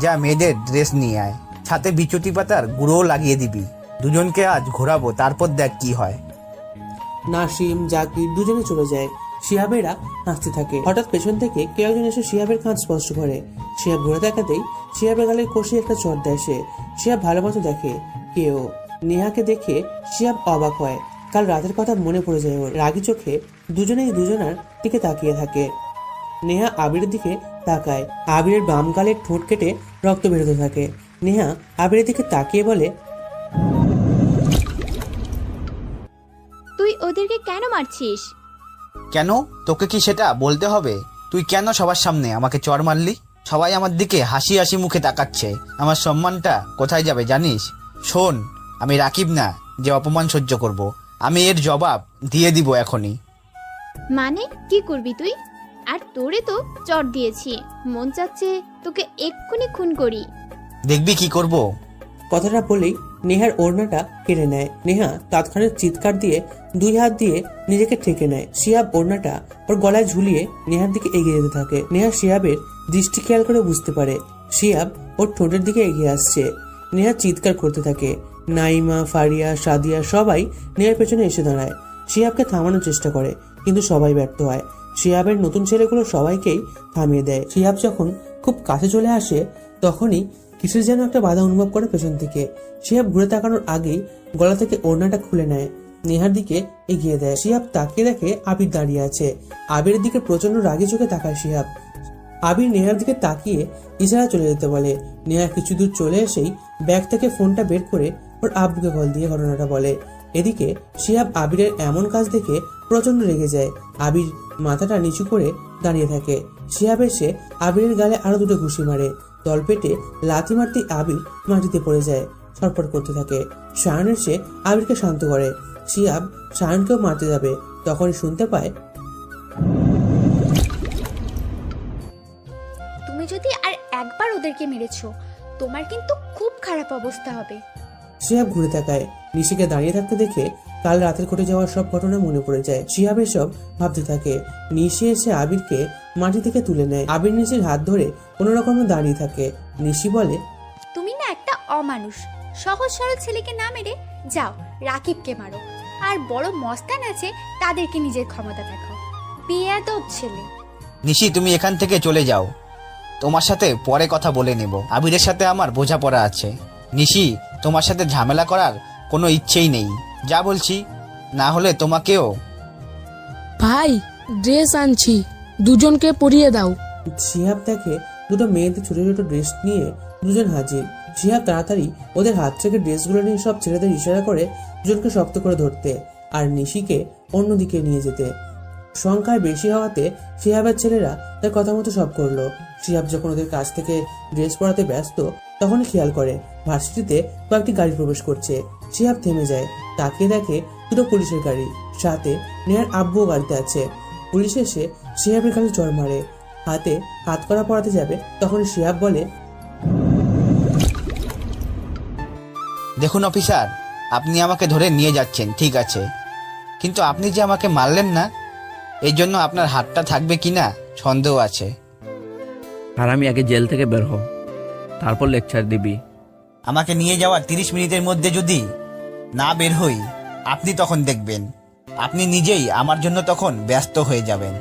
S7: যা মেয়েদের ড্রেস নিয়ে আয়, সাথে বিচুতি পাতার গুঁড়োও লাগিয়ে দিবি। দুজনকে আজ ঘোরাবো, তারপর দেখ কি হয়।
S1: নাসিম, জাকির দুজনে চলে যায়। শিহাবেরা হাসতে থাকে। হঠাৎ পেছন থেকে কেউ একজন এসে শিহাবের কাঁধ স্পর্শ করে। শিহাব ঘুরে তাকাতেই শিহাবের গালে কষে একটা চট দেয় সে। শিহাব ভালো মতো দেখে কেউ। নেহাকে দেখে শিহাব অবাক হয়। কাল রাতের কথা মনে পড়ে যায় ওর। রাগী চোখে দুজনেই দুজনার দিকে তাকিয়ে থাকে। নেহা আবিরের দিকে তাকায়। আবিরের বাম গালের ঠোঁট কেটে রক্ত বেরোতে থাকে। নেহা আবিরের দিকে তাকিয়ে বলে,
S2: তুই ওদেরকে কেন মারছিস?
S7: কেন? তোকে কি সেটা বলতে হবে? তুই কেন সবার সামনে আমাকে চড় মারলি? সবাই আমার দিকে হাসি হাসি মুখে তাকাচ্ছে, আমার সম্মানটা কোথায় যাবে জানিস? শোন, আমি রাকিব না যে অপমান সহ্য করব, আমি এর জবাব দিয়ে দিব এখনই।
S2: মানে কি করবি তুই? আর তোরে তো চট দিয়েছি, মন চাচ্ছে তোকে এক্ষুনি খুন করি।
S7: দেখবি কি করব।
S1: কথাটা বলেই নেহার ওড়নাটা কেড়ে নেয়। নেহা তৎক্ষণাৎ চিৎকার দিয়ে দুই হাত দিয়ে নিজেকে ঠেকে নেয়। শিহাব ওড়নাটা ওর গলায় ঝুলিয়ে নেহার দিকে এগিয়ে যেতে থাকে। নেহা শিহাবের দৃষ্টি খেয়াল করে বুঝতে পারে শিহাব ওর ঠোঁটের দিকে এগিয়ে আসছে। নেহা চিৎকার করতে থাকে। নাইমা, ফারিয়া, সাদিয়া সবাই নেহার পেছনে এসে দাঁড়ায়। শিহাবকে থামানোর চেষ্টা করে, কিন্তু সবাই ব্যর্থ হয়। শিহাবের নতুন ছেলেগুলো সবাইকেই থামিয়ে দেয়। শিহাব যখন খুব কাছে চলে আসে তখনই কিসের যেন একটা বাধা অনুভব করে পেছন থেকে। শিহাব ঘুরে তাকানোর আগেই গলা থেকে ওড়নাটা খুলে নেয়, নেহার দিকে এগিয়ে দেয়। শিহাব তাকিয়ে দেখে আবির দাঁড়িয়ে আছে। আবিরের দিকে প্রচন্ড রাগী চোখে তাকায় শিহাব। আবির নেহার দিকে তাকিয়ে ইশারা চলে যেতে বলে। নেহা কিছু দূর চলে এসেই ব্যাগ থেকে ফোনটা বের করে ওর আব্বুকে কল দিয়ে ঘটনাটা বলে। এদিকে শিহাব আবিরের এমন কাজ দেখে প্রচন্ড রেগে যায়। আবির মাথাটা নিচু করে দাঁড়িয়ে থাকে। শিহাব এসে আবিরের গালে আরো দুটো ঘুষি মারে। তলপেটে লাথি মারতেই আবির মাটিতে পড়ে যায়, ছটফট করতে থাকে। শায়ন এসে আবিরকে শান্ত করে। শিহাব শায়নকেও মারতে যাবে, তখনই শুনতে পায়,
S8: তুমি যদি আর একবার ওদেরকে মেরেছো, তোমার কিন্তু খুব খারাপ অবস্থা হবে।
S1: শিহাব ঘুরে তাকায়। নিশিকে দাঁড়িয়ে থাকতে দেখে কাল রাতের ঘটে যাওয়ার সব ঘটনা মনে পড়ে যায়। শিহাব এসব ভাবতে থাকে। নিশি এসে আবিরকে মাটি থেকে তুলে নেয়। আবির নিশির হাত ধরে কোনো রকমে দাঁড়িয়ে থাকে। নিশি বলে,
S8: তুমি না একটা অমানুষ। সহজ সরল ছেলেকে না মেরে যাও রাকিবকে মারো, আর বড় মস্তান আছে তাদেরকে নিজের ক্ষমতা দেখাও। বেয়াদব ছেলে।
S7: নিশি, তুমি এখান থেকে চলে যাও, তোমার সাথে পরে কথা বলে নেব। আবিরের সাথে আমার বোঝাপড়া আছে। নিশি, তোমার সাথে ঝামেলা করার কোনো ইচ্ছেই নেই, যা বলছি, না হলে তোমাকেও।
S10: ভাই, ড্রেস আনছি, দুজনকে পরিয়ে দাও।
S1: শিহাব দেখে দুটো মেয়েদের ছোট ছোট ড্রেস নিয়ে দুজন হাজির। শিহাব তাড়াতাড়ি ওদের হাত থেকে ড্রেসগুলো নিয়ে সব ছেলেদের ইশারা করে দুজনকে শক্ত করে ধরতে আর নিশিকে অন্যদিকে নিয়ে যেতে। সংখ্যায় বেশি হওয়াতে শিহাবের ছেলেরা তার কথা মতো সব করলো। শিহাব যখন ওদের কাছ থেকে ড্রেস পরাতে ব্যস্ত তখনই খেয়াল করে ভার্সিটিতে কয়েকটি গাড়ি প্রবেশ করছে। শিহাব থেমে যায়, তাকিয়ে দেখে দুটো পুলিশের গাড়ি, সাথে নেহার আব্বুও গাড়িতে আছে। পুলিশ এসে শিহাবের গাড়ি চড় মারে, হাতে হাত করা পরাতে যাবে তখন শিহাব বলে,
S7: দেখুন অফিসার, আপনি আমাকে ধরে নিয়ে যাচ্ছেন ঠিক আছে, কিন্তু আপনি যে আমাকে মারলেন না, এই জন্য আপনার হাতটা থাকবে কিনা সন্দেহ আছে।
S11: আর আমি আগে জেল থেকে বের হও, তারপর লেকচার দিবি।
S7: আমাকে নিয়ে যাওয়ার 30 মিনিটের মধ্যে যদি না বের হই, আপনি তখন দেখবেন আপনি নিজেই আমার জন্য তখন ব্যস্ত হয়ে যাবেন।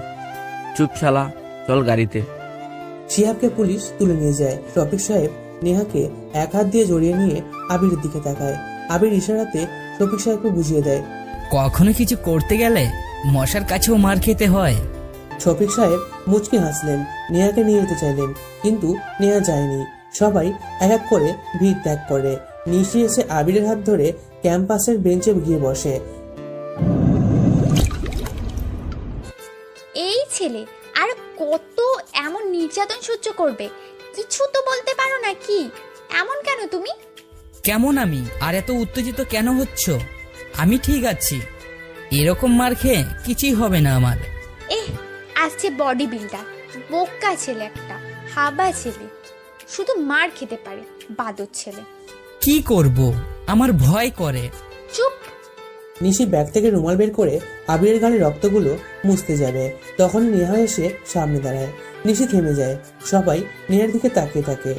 S11: চুপ শালা, চল গাড়িতে।
S1: শিহাবকে পুলিশ তুলে নিয়ে যায়। শফিক সাহেব নেহাকে এক হাত দিয়ে জড়িয়ে নিয়ে আবিরের দিকে তাকায়। আবির ইশারাতে শফিক সাহেবকে বুঝিয়ে দেয়।
S3: কখনো কিছু করতে গেলে মশার কাছেও মার খেতে হয়।
S1: শফিক সাহেব মুচকি হাসলেন, নেহাকে নিয়ে যেতে চাইলেন, কিন্তু নেহা যায়নি। সবাই এক এক করে ভিড় ত্যাগ করে। নিশি এসে আবিরের হাত ধরে ক্যাম্পাসের বেঞ্চে গিয়ে বসে।
S8: এই ছেলে আর কত এমন নির্যাতন সহ্য করবে? কিছু তো বলতে পারো না কি? এমন কেন তুমি?
S3: কেমন আমি? আর এত উত্তেজিত কেন হচ্ছ? আমি ঠিক আছি, এরকম মার খেয়ে কিছুই হবে না আমার।
S8: আসছে বডি বিল্ডার, বোকা ছেলে একটা, হাবা ছেলে, শুধু মার খেতে পারে, বাদর ছেলে।
S3: কি করব, আমার ভয় করে।
S8: চুপ।
S1: নিশি ব্যাগ থেকে রুমাল বের করে আবিরের গালে রক্তগুলো মুছতে যাবে, তখন নেহা এসে সামনে দাঁড়ায়। নিশি থেমে যায়, সবাই নেহার দিকে তাকিয়ে থাকে।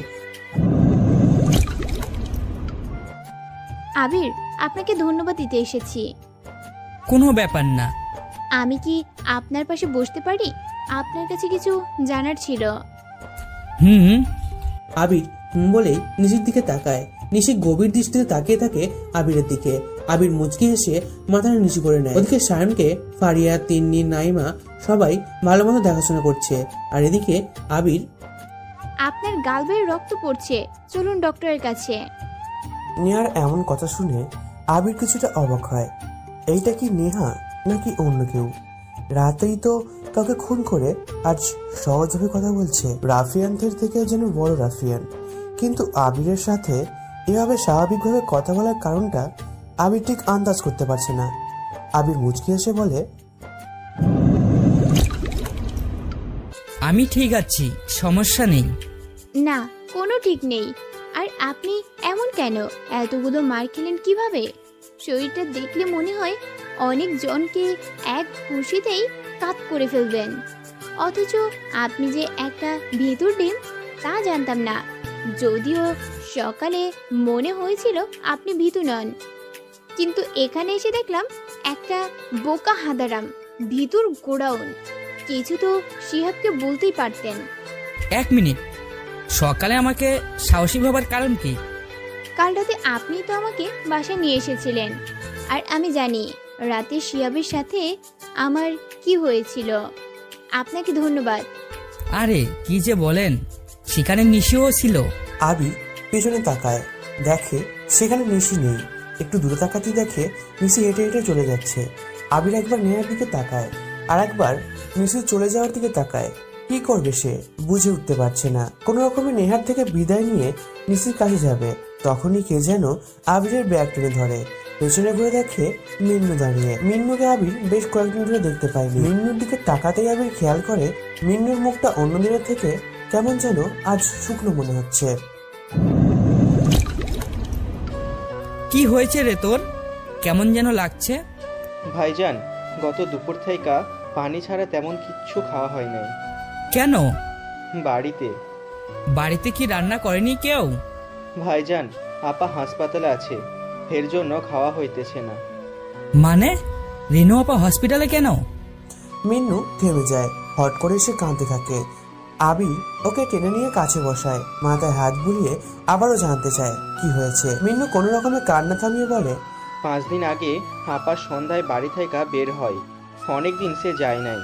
S2: আবির, আপনাকে ধন্যবাদ দিতে এসেছি।
S3: কোনো ব্যাপার না।
S2: আমি কি আপনার পাশে বসতে পারি? আপনার কাছে কিছু জানার ছিল।
S3: হুম।
S1: আবির বলেই নিশির দিকে তাকায়। নিশি গভীর দৃষ্টিতে তাকিয়ে থাকে আবিরের দিকে। আবির মুচকি এসে মাথাটা নিচু করে নেয়। ওদিকে সায়নকে ফারিয়া, তিন্নি, নাইমা সবাই ভালো মতো দেখাশোনা করছে, আর এদিকে আবির,
S2: আপনার গাল বেয়ে রক্ত পড়ছে, চলুন ডক্টরের কাছে।
S1: নেহার এমন কথা শুনে আবির কিছুটা অবাক হয়। এইটা কি নেহা নাকি অন্য কেউ? রাতেই তো কাউকে খুন করে আজ সহজভাবে কথা বলছে। রাফিয়ানদের থেকে যেন বড় রাফিয়ান, কিন্তু আবিরের সাথে এভাবে স্বাভাবিকভাবে কথা বলার কারণটা আবির ঠিক আন্দাজ করতে পারছে না। আবির মুচকি এসে বলে,
S3: আমি ঠিক আছি, সমস্যা নেই।
S2: না, কোনো ঠিক নেই। আর আপনি এমন কেন? এতগুলো মার খেলেন কিভাবে? শরীরটা দেখলে মনে হয় অনেক জনকে এক খুশিতেই কাত করে ফেলবেন, অথচ আপনি যে একটা ভেতর ডিম তা জানতাম না। যদিও সকালে মনে হয়েছিল আপনি ভীতু নন, কিন্তু এখানে এসে দেখলাম একটা বোকা হাঁদারাম, ভীতুর গোডাউন। কিছু তো শিহাবকে বলতেই পারতেন।
S3: 1 মিনিট, সকালে আমাকে সাহসী ভাবার কারণ কি?
S2: কাল রাতে আপনি তো আমাকে বাসায় নিয়ে এসেছিলেন, আর আমি জানি রাতে শিহাবের সাথে আমার কি হয়েছিল। আপনাকে ধন্যবাদ।
S3: আরে কি যে বলেন, সেখানে নিশিও ছিল।
S1: আবির পেছনে তাকায়, দেখে সেখানে নিশি নেই। একটু দূরে তাকাতেই দেখে নিশি হেঁটে হেঁটে চলে যাচ্ছে। আবির একবার নেহার দিকে তাকায়, আর একবার নিশি চলে যাওয়ার দিকে তাকায়। কি করবে সে বুঝে উঠতে পারছে না। কোনো রকমে নেহার থেকে বিদায় নিয়ে নিশির কাছে যাবে, তখনই কে যেন আবিরের ব্যাগ টেনে ধরে। পেছনে ঘুরে দেখে মিন্নু দাঁড়িয়ে। মিন্নুকে আবির বেশ কয়েকদিন ধরে দেখতে পায়নি। মিন্নুর দিকে তাকাতেই আবির খেয়াল করে মিন্নুর মুখটা অন্য দিনের থেকে কেমন যেন আজ শুকনো মনে হচ্ছে।
S3: কি হয়েছে রে তোর? কেমন যেন লাগছে?
S12: ভাইজান, গত দুপুর থেকে পানি ছাড়া তেমন কিচ্ছু খাওয়া হয় নাই।
S3: কেন?
S12: বাড়িতে
S3: কি রান্না করেনি কেউ?
S12: ভাইজান, আপা হাসপাতালে আছে, এর জন্য খাওয়া হইতেছে না।
S3: মানে রেনু আপা হসপিটালে কেন?
S1: মিন্নু থেমে যায়, হট করে এসে কাঁদতে থাকে। আবির ওকে টেনে নিয়ে কাছে বসায়, মাথায় হাত বুলিয়ে আবারও জানতে চায় কি হয়েছে। মিন্নু কোনো রকমে কান্না থামিয়ে বলে,
S12: 5 দিন আগে আপা সন্ধ্যায় বাড়ি থেকে বের হয়, অনেক দিন সে যায় নাই,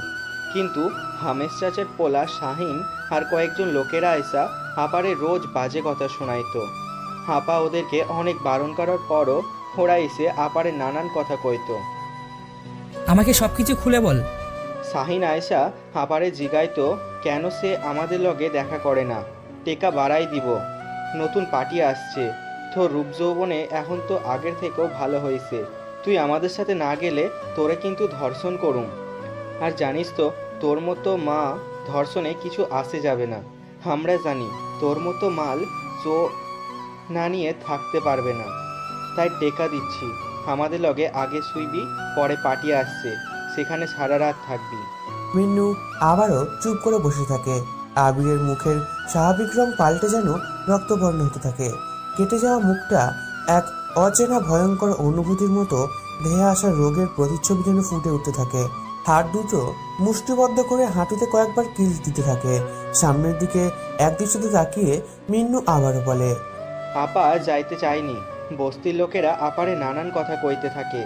S12: কিন্তু হামেশ চাচের পোলা শাহিন আর কয়েকজন লোকেরা আইসা আপারে রোজ বাজে কথা শোনাইতো। আপা ওদেরকে অনেক বারণ করার পরও ওরা এসে আপারে নানান কথা কইতো।
S3: আমাকে সবকিছু খুলে বল।
S12: শাহিন আয়েশা আপারে জিগাইতো কেন সে আমাদের লগে দেখা করে না, টেকা বাড়াই দিব, নতুন পার্টি আসছে, তোর রূপ যৌবনে এখন তো আগের থেকেও ভালো হয়েছে, তুই আমাদের সাথে না গেলে তোরে কিন্তু ধর্ষণ করুম। আর জানিস তো তোর মতো মা ধর্ষণে কিছু আসে যাবে না, আমরা জানি তোর মতো মাল চো না নিয়ে থাকতে পারবে না, তাই টেকা দিচ্ছি, আমাদের লগে আগে শুইবি, পরে পার্টি আসছে, সেখানে সারা রাত থাকবি।
S1: মিন্নু আবারও চুপ করে বসে থাকে। আবিরের মুখের স্বাভাবিক রং পাল্টে যেন রক্তবর্ণ হতে থাকে। কেটে যাওয়া মুখটা এক অচেনা ভয়ঙ্কর অনুভূতির মতো ধেয়ে আসা রোগের প্রতিচ্ছবি যেন ফুটে উঠতে থাকে। হাত দুটো মুষ্টিবদ্ধ করে হাঁটুতে কয়েকবার কিল দিতে থাকে। সামনের দিকে একদৃষ্টিতে তাকিয়ে মিন্নু আবারও বলে,
S12: আপা যাইতে চায়নি, বস্তির লোকেরা আপারে নানান কথা কইতে থাকে।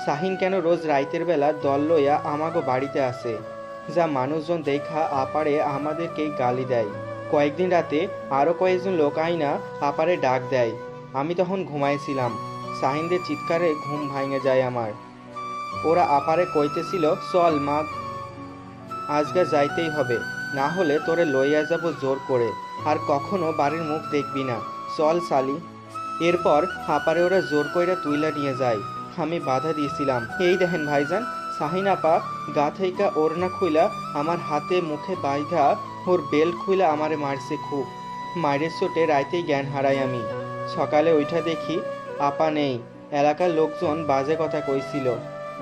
S12: শাহিন কেন রোজ রাইতের বেলা দল লইয়া আমাগো বাড়িতে আসে, যা মানুষজন দেখা আপারে আমাদেরকেই গালি দেয়। কয়েকদিন রাতে আরও কয়েকজন লোক আইনা আপারে ডাক দেয়, আমি তখন ঘুমাইছিলাম, শাহিনদের চিৎকারে ঘুম ভাঙে যায় আমার। ওরা আপারে কইতেছিল চল মা, আজকে যাইতেই হবে, না হলে তোরে লইয়া যাব জোর করে, আর কখনো বাড়ির মুখ দেখবি না, চল সালি। এরপর আপারে ওরা জোর কইরা তুইলা নিয়ে যায়। আমি বাধা দিয়েছিলাম। এই দেখেন ভাইজান, শাহিন আপা গা থেকে ওড়না খুইলা আমার হাতে মুখে বাইধা ওর বেল্ট খুইলা আমারে মারছে খুব। মায়ের চোটে রাইতেই জ্ঞান হারাই আমি। সকালে ওইটা দেখি আপা নেই, এলাকার লোকজন বাজে কথা কইছিল।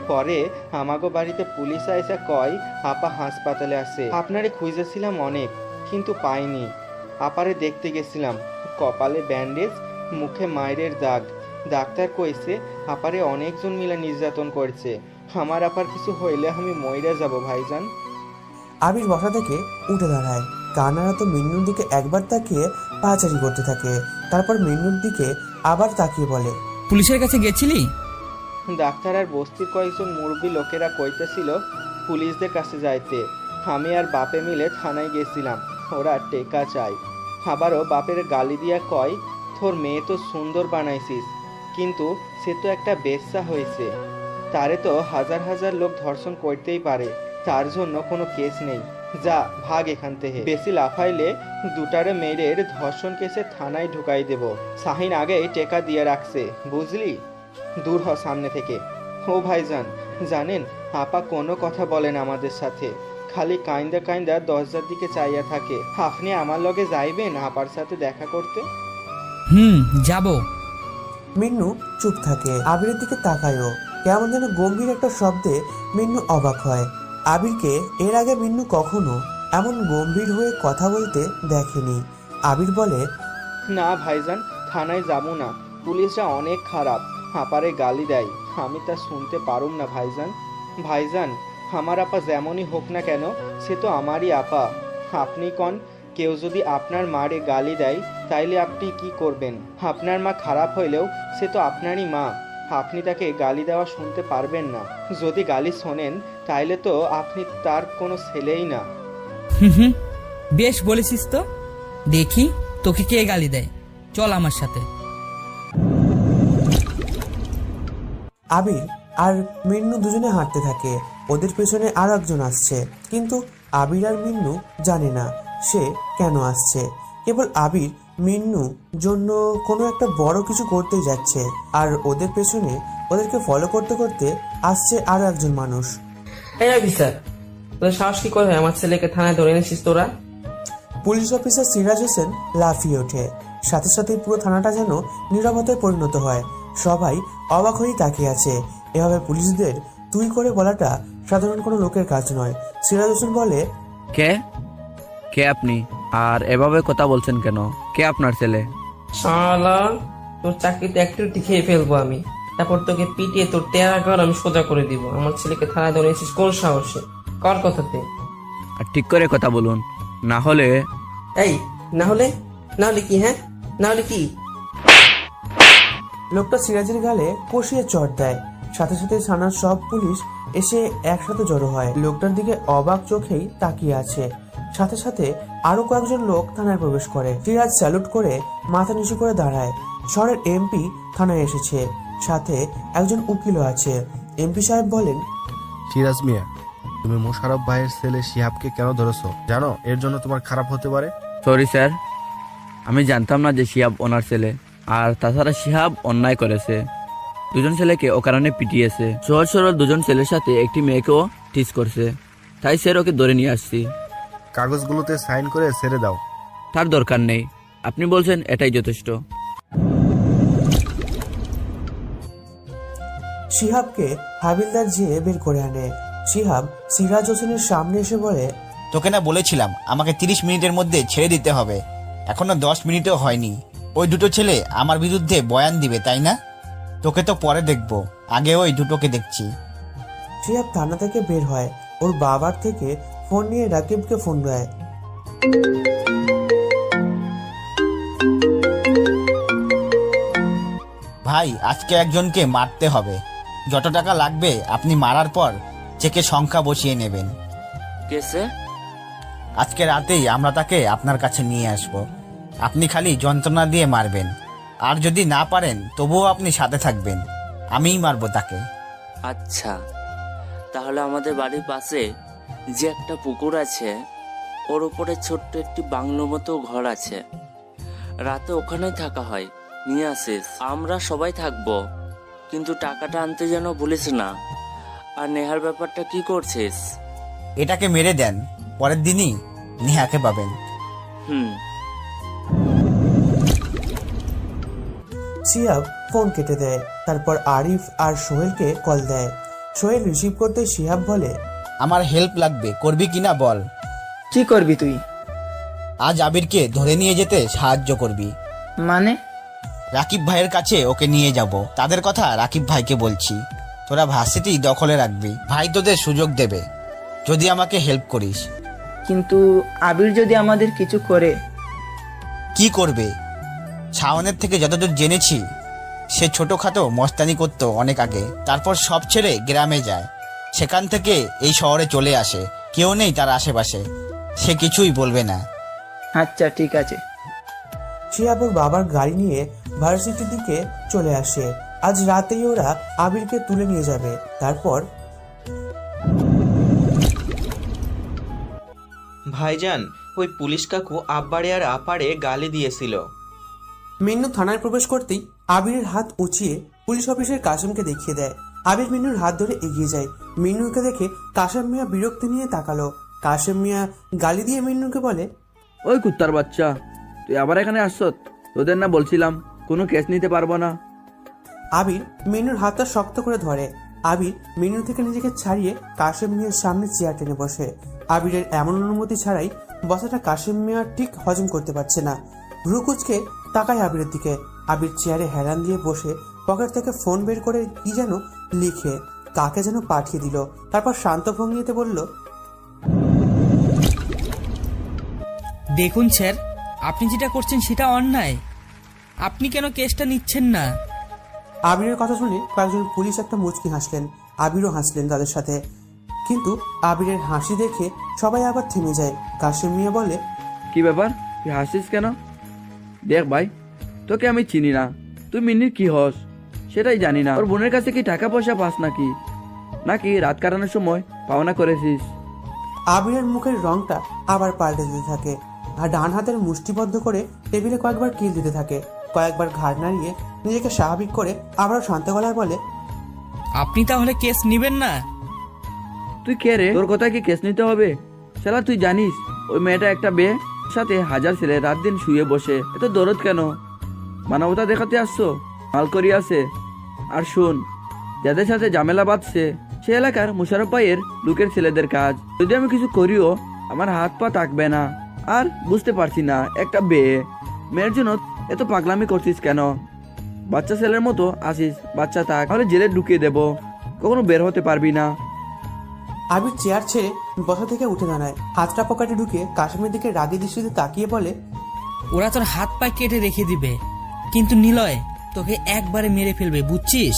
S12: পরে আমাগো বাড়িতে পুলিশ আইসা কয় আপা হাসপাতালে আছে, আপনারে খুঁজেছিলাম অনেক, কিন্তু পাইনি। আপারে দেখতে গেছিলাম, কপালে ব্যান্ডেজ, মুখে মায়ের দাগ। ডাক্তার কইছে আপারে অনেকজন মিলে নির্যাতন করছে, আমার আপার কিছু হইলে আমি মইরা যাব ভাইজান।
S1: আবির বসা থেকে উঠে দাঁড়ায়। কানারা তো মিন্নুর দিকে একবার তাকিয়ে পাচারি করতে থাকে, তারপর মিন্নুর দিকে আবার তাকিয়ে বলে,
S3: পুলিশের কাছে গেছিলি?
S12: ডাক্তার আর বস্তির কয়েকজন মুরব্বী লোকেরা কইতেছিল পুলিশদের কাছে যাইতে। আমি আর বাপে মিলে থানায় গেছিলাম, ওরা টেকা চাই। আবারও বাপের গালি দিয়া কয়, তোর মেয়ে তো সুন্দর বানাইছিস, কিন্তু সে তো একটা বেশ্যা হয়েছে, তারে তো হাজার হাজার লোক ধর্ষণ করতেই পারে, তার জন্য কোনো কেস নেই, যা ভাগ এখান থেকে। বেশি লাফাইলে দুটারে মেয়ের ধর্ষণ কেসে থানায় ঢুকাই দেব। শাহিন আগেই টেকা দিয়ে রাখছে, বুঝলি, দূর হ সামনে থেকে। ও ভাইজান, জানেন আপা কোনো কথা বলেন আমাদের সাথে, খালি কাইন্দা কাইন্দা দরজার দিকে চাইয়া থাকে। আপনি আমার লগে যাইবেন আপার সাথে দেখা করতে?
S3: যাব।
S1: মিন্নু চুপ থাকে। আবিরের দিকে তাকায়ও। কেমন যেন গম্ভীর একটা শব্দে মিন্নু অবাক হয়। আবিরকে এর আগে মিন্নু কখনো এমন গম্ভীর হয়ে কথা বলতে দেখেনি। আবির বলে,
S12: না ভাইজান, থানায় যাবো না, পুলিশরা অনেক খারাপ, আপারে গালি দেয়, আমি তা শুনতে পারুম না ভাইজান। ভাইজান, আমার আপা যেমনই হোক না কেন, সে তো আমারই আপা। আপনি কন, কেউ যদি আপনার মারে গালি দেয় তাইলে আপনি কি করবেন? আপনার মা খারাপ হইলেও সে তো আপনারই মা, আপনি তাকে গালি দেওয়া শুনতে পারবেন না। যদি গালি শোনেন তাইলে তো আপনি তার কোনো ছেলেই না।
S3: বেশ বলেছিস তো, দেখি তোকে কে গালি দেয়, চল আমার সাথে।
S1: আবির আর মিন্নু দুজনে হাঁটতে থাকে। ওদের পেছনে আর একজন আসছে, কিন্তু আবির আর মিন্নু জানে না সে কেন আসছে। কেবল আবির মিন্নু জন্য কোনো একটা বড় কিছু করতেই যাচ্ছে, আর ওদের পেছনে ওদেরকে ফলো করতে করতে আসছে আরো একজন মানুষ।
S13: এই অফিসার, তোর সাহস কি করে আমার ছেলেকে থানায় ধরে এনেছিস তোরা?
S1: পুলিশ অফিসার সিরাজ হোসেন লাফিয়ে ওঠে। সাথে সাথে পুরো থানাটা যেন নীরবতায় পরিণত হয়। সবাই অবাক হয়েই তাকিয়ে আছে। এভাবে পুলিশদের তুই করে বলাটা সাধারণ কোনো লোকের কাজ নয়। সিরাজ হোসেন বলে,
S11: কে কে আপনি, আর এভাবে কথা বলছেন কেন? কে আপনার ছেলে?
S13: শালা, তোর চাকরিতে একটু খেয়ে ফেলবো আমি, তারপর তোকে পিটিয়ে তোর টেরা ঘর আমি সোজা করে দিব। আমার ছেলেকে থানায় ধরে এনেছিস কোন সাহসে? কার কথাতে?
S11: আর ঠিক করে কথা বলুন, না হলে।
S13: এই না হলে কি? হ্যাঁ, না হলে কি?
S1: লোকটা সিরাজের গালে কষিয়ে চড় দেয়। সাথে সাথে থানার সব পুলিশ এসে একসাথে জড়ো হয়। লোকটার দিকে অবাক চোখেই তাকিয়ে আছে। সাথে সাথে আরো কয়েকজন লোক থানায় প্রবেশ করে। সিরাজ স্যালুট করে মাথা নিচু করে দাঁড়ায়। শহরের এমপি থানায় এসেছে, সাথে একজন উকিলও আছে। এমপি সাহেব বলেন,
S14: সিরাজ মিয়া, তুমি মোশাররফ ভাইয়ের ছেলে শিহাবকে কেন ধরেছো? জানো এর জন্য তোমার খারাপ হতে পারে।
S11: সরি স্যার, আমি জানতাম না যে শিহাব ওনার ছেলে। আর তাছাড়া শিহাব অন্যায় করেছে, দুজন ছেলেকে ও কারণে পিটিয়েছে। সহজ সরল দুজন ছেলের সাথে একটি মেয়েকেও টিস করছে, তাই স্যার ওকে ধরে নিয়ে আসছি।
S14: কাগজগুলোতে সাইন করে ছেড়ে দাও।
S11: তার দরকার নেই, আপনি বলছেন এটাই যথেষ্ট।
S1: শিহাবকে হাবিলদার যেয়ে বের করে আনে। শিহাব সিরাজ হোসেনের সামনে এসে বলে,
S7: তোকে না বলেছিলাম আমাকে 30 মিনিটের মধ্যে ছেড়ে দিতে হবে, এখনো 10 মিনিটও হয়নি। ওই দুটো ছেলে আমার বিরুদ্ধে বয়ান দিবে, তাই না? তোকে তো পরে দেখবো, আগে ওই দুটোকে দেখছি।
S1: শিহাব থানা থেকে বের হয়। ওর বাবার থেকে ফোন নিয়ে রাকিবকে ফোন দেয়।
S7: ভাই, আজকে একজনকে মারতে হবে, যত টাকা লাগবে আপনি মারার পর চেকে সংখ্যা বসিয়ে নেবেন।
S3: কেসে
S7: আজকে রাতেই আমরা তাকে আপনার কাছে নিয়ে আসব, আপনি খালি যন্ত্রণা দিয়ে মারবেন, আর যদি না পারেন তবুও আপনি সাথে থাকবেন, আমিই মারবো তাকে।
S15: আচ্ছা, তাহলে আমাদের বাড়ির পাশে যে একটা পুকুর আছে, ওর উপরে ছোট্ট একটি বাংলো মতো ঘর আছে, রাতে ওখানেই থাকা হয়, নিয়ে আসিস। আমরা সবাই থাকবো, কিন্তু টাকাটা আনতে যেন ভুলিস না। আর নেহার ব্যাপারটা কি করছিস?
S7: এটাকে মেরে দেন, পরের দিনই নেহাকে পাবেন।
S1: শিহাব ফোন কেটে দেয়। তারপর আরিফ আর সোহেলকে কল দেয়। সোহেল রিসিভ করতে শিহাব বলে,
S7: আমার হেল্প লাগবে, করবি কিনা বল।
S5: কি করবি তুই?
S7: আজ আবিরকে ধরে নিয়ে যেতে সাহায্য করবি।
S5: মানে?
S7: রাকিব ভাইয়ের কাছে ওকে নিয়ে যাব, তাদের কথা রাকিব ভাইকে বলছি। তোরা ভার্সিটি দখলে রাখবি, ভাই তোদের সুযোগ দেবে যদি আমাকে হেল্প করিস।
S5: কিন্তু আবির যদি আমাদের কিছু করে?
S7: কি করবে? শাওনের থেকে যতদূর জেনেছি, সে ছোটখাটো মস্তানি করতো অনেক আগে, তারপর সব ছেড়ে গ্রামে যায়, সেখান থেকে এই শহরে চলে আসে। কেউ নেই তার আশেপাশে, সে কিছুই বলবে না।
S5: আচ্ছা ঠিক আছে।
S1: শিহাব ওর বাবার গাড়ি নিয়ে ভার্সিটির দিকে চলে আসে। আজ রাতেই ওরা আবিরকে তুলে নিয়ে যাবে। তারপর
S12: ভাইজান, ওই পুলিশ কাকু আব্বারে আর আপারে গালি দিয়েছিল।
S1: মিন্নু থানায় প্রবেশ করতেই আবিরের হাত উঁচিয়ে পুলিশ অফিসের কাশেমকে দেখিয়ে দেয়। আবির মিন্নুর হাত ধরে এগিয়ে যায়। মিন্নুকে দেখে কাশেম মিয়া বিরক্তি নিয়ে তাকালো। কাশেম মিয়া গালি দিয়ে মিন্নুকে বলে,
S11: ওই কুত্তার বাচ্চা, তুই আবার এখানে আসছত? তোদের না বলছিলাম কোনো কেস নিতে পারবো না।
S1: আবির মিন্নুর হাতটা শক্ত করে ধরে। আবির মিন্নু থেকে নিজেকে ছাড়িয়ে কাশেম মিয়ার সামনে চেয়ার টেনে বসে। আবিরের এমন অনুমতি ছাড়াই বসাটা কাশেম মিয়া ঠিক হজম করতে পারছে না। ভ্রুকুচকে তাকায় আবিরের দিকে। আবির চেয়ারে হেলান দিয়ে বসে পকেট থেকে ফোন বের করে কি যেন লিখে কাকে যেন পাঠিয়ে দিল। তারপর শান্ত ভঙ্গিতে বলল,
S3: দেখুন স্যার, আপনি যেটা করছেন সেটা অন্যায়। আপনি কেন কেসটা নিচ্ছেন না?
S1: আবিরের কথা শুনে কয়েকজন পুলিশ একটা মুচকি হাসলেন। আবিরও হাসলেন তাদের সাথে, কিন্তু আবিরের হাসি দেখে সবাই আবার থেমে যায়। কাশেম মিয়া বলে,
S11: কি ব্যাপার, তুই হাসিস কেন? দেখ ভাই, তোকে আমি চিনি না, তুই মিন্নির কি হস সেটাই জানি না। ওর বোনের কাছে কি টাকা পয়সা পাস নাকি, নাকি রাত কাটানোর সময় পাওনা করেছিস?
S1: আবিরের মুখের রংটা আবার পাল্টে দিতে থাকে আর ডান হাতের মুষ্টিবদ্ধ করে টেবিলে কয়েকবার কিল দিতে থাকে। কয়েকবার ঘাড় নাড়িয়ে নিজেকে স্বাভাবিক করে আবারও শান্ত গলায় বলে,
S3: আপনি তাহলে কেস নিবেন না?
S11: তুই কে রে, তোর কথা কি কেস নিতে হবে? শালা তুই জানিস ওই মেয়েটা একটা বে সাথে হাজার ছেলে রাত দিন শুয়ে বসে, এত দরদ কেন? মানবতা দেখাতে আসছো? মাল করি আছে। আর শুন, যাদের সাথে ঝামেলা বাঁধছে সে এলাকার মুশারফ ভাইয়ের লোকের ছেলেদের কাজ। যদি আমি কিছু করিও আমার হাত পা থাকবে না। আর বুঝতে পারছি না, একটা মেয়ের জন্য এত পাগলামি করছিস কেন? বাচ্চা ছেলের মতো আসিস, বাচ্চা থাক, তাহলে জেলে ঢুকিয়ে দেবো, কখনো বের হতে পারবি না।
S1: আবির চেয়ার ছেড়ে বসা থেকে উঠে দাঁড়ায়। হাতটা পকেটে ঢুকে কাশেমের দিকে রাগী দৃষ্টিতে তাকিয়ে বলে,
S3: ওরা তোর হাত পা কেটে রেখে দিবে, কিন্তু নিলয় তোকে একবারে মেরে ফেলবে, বুঝছিস?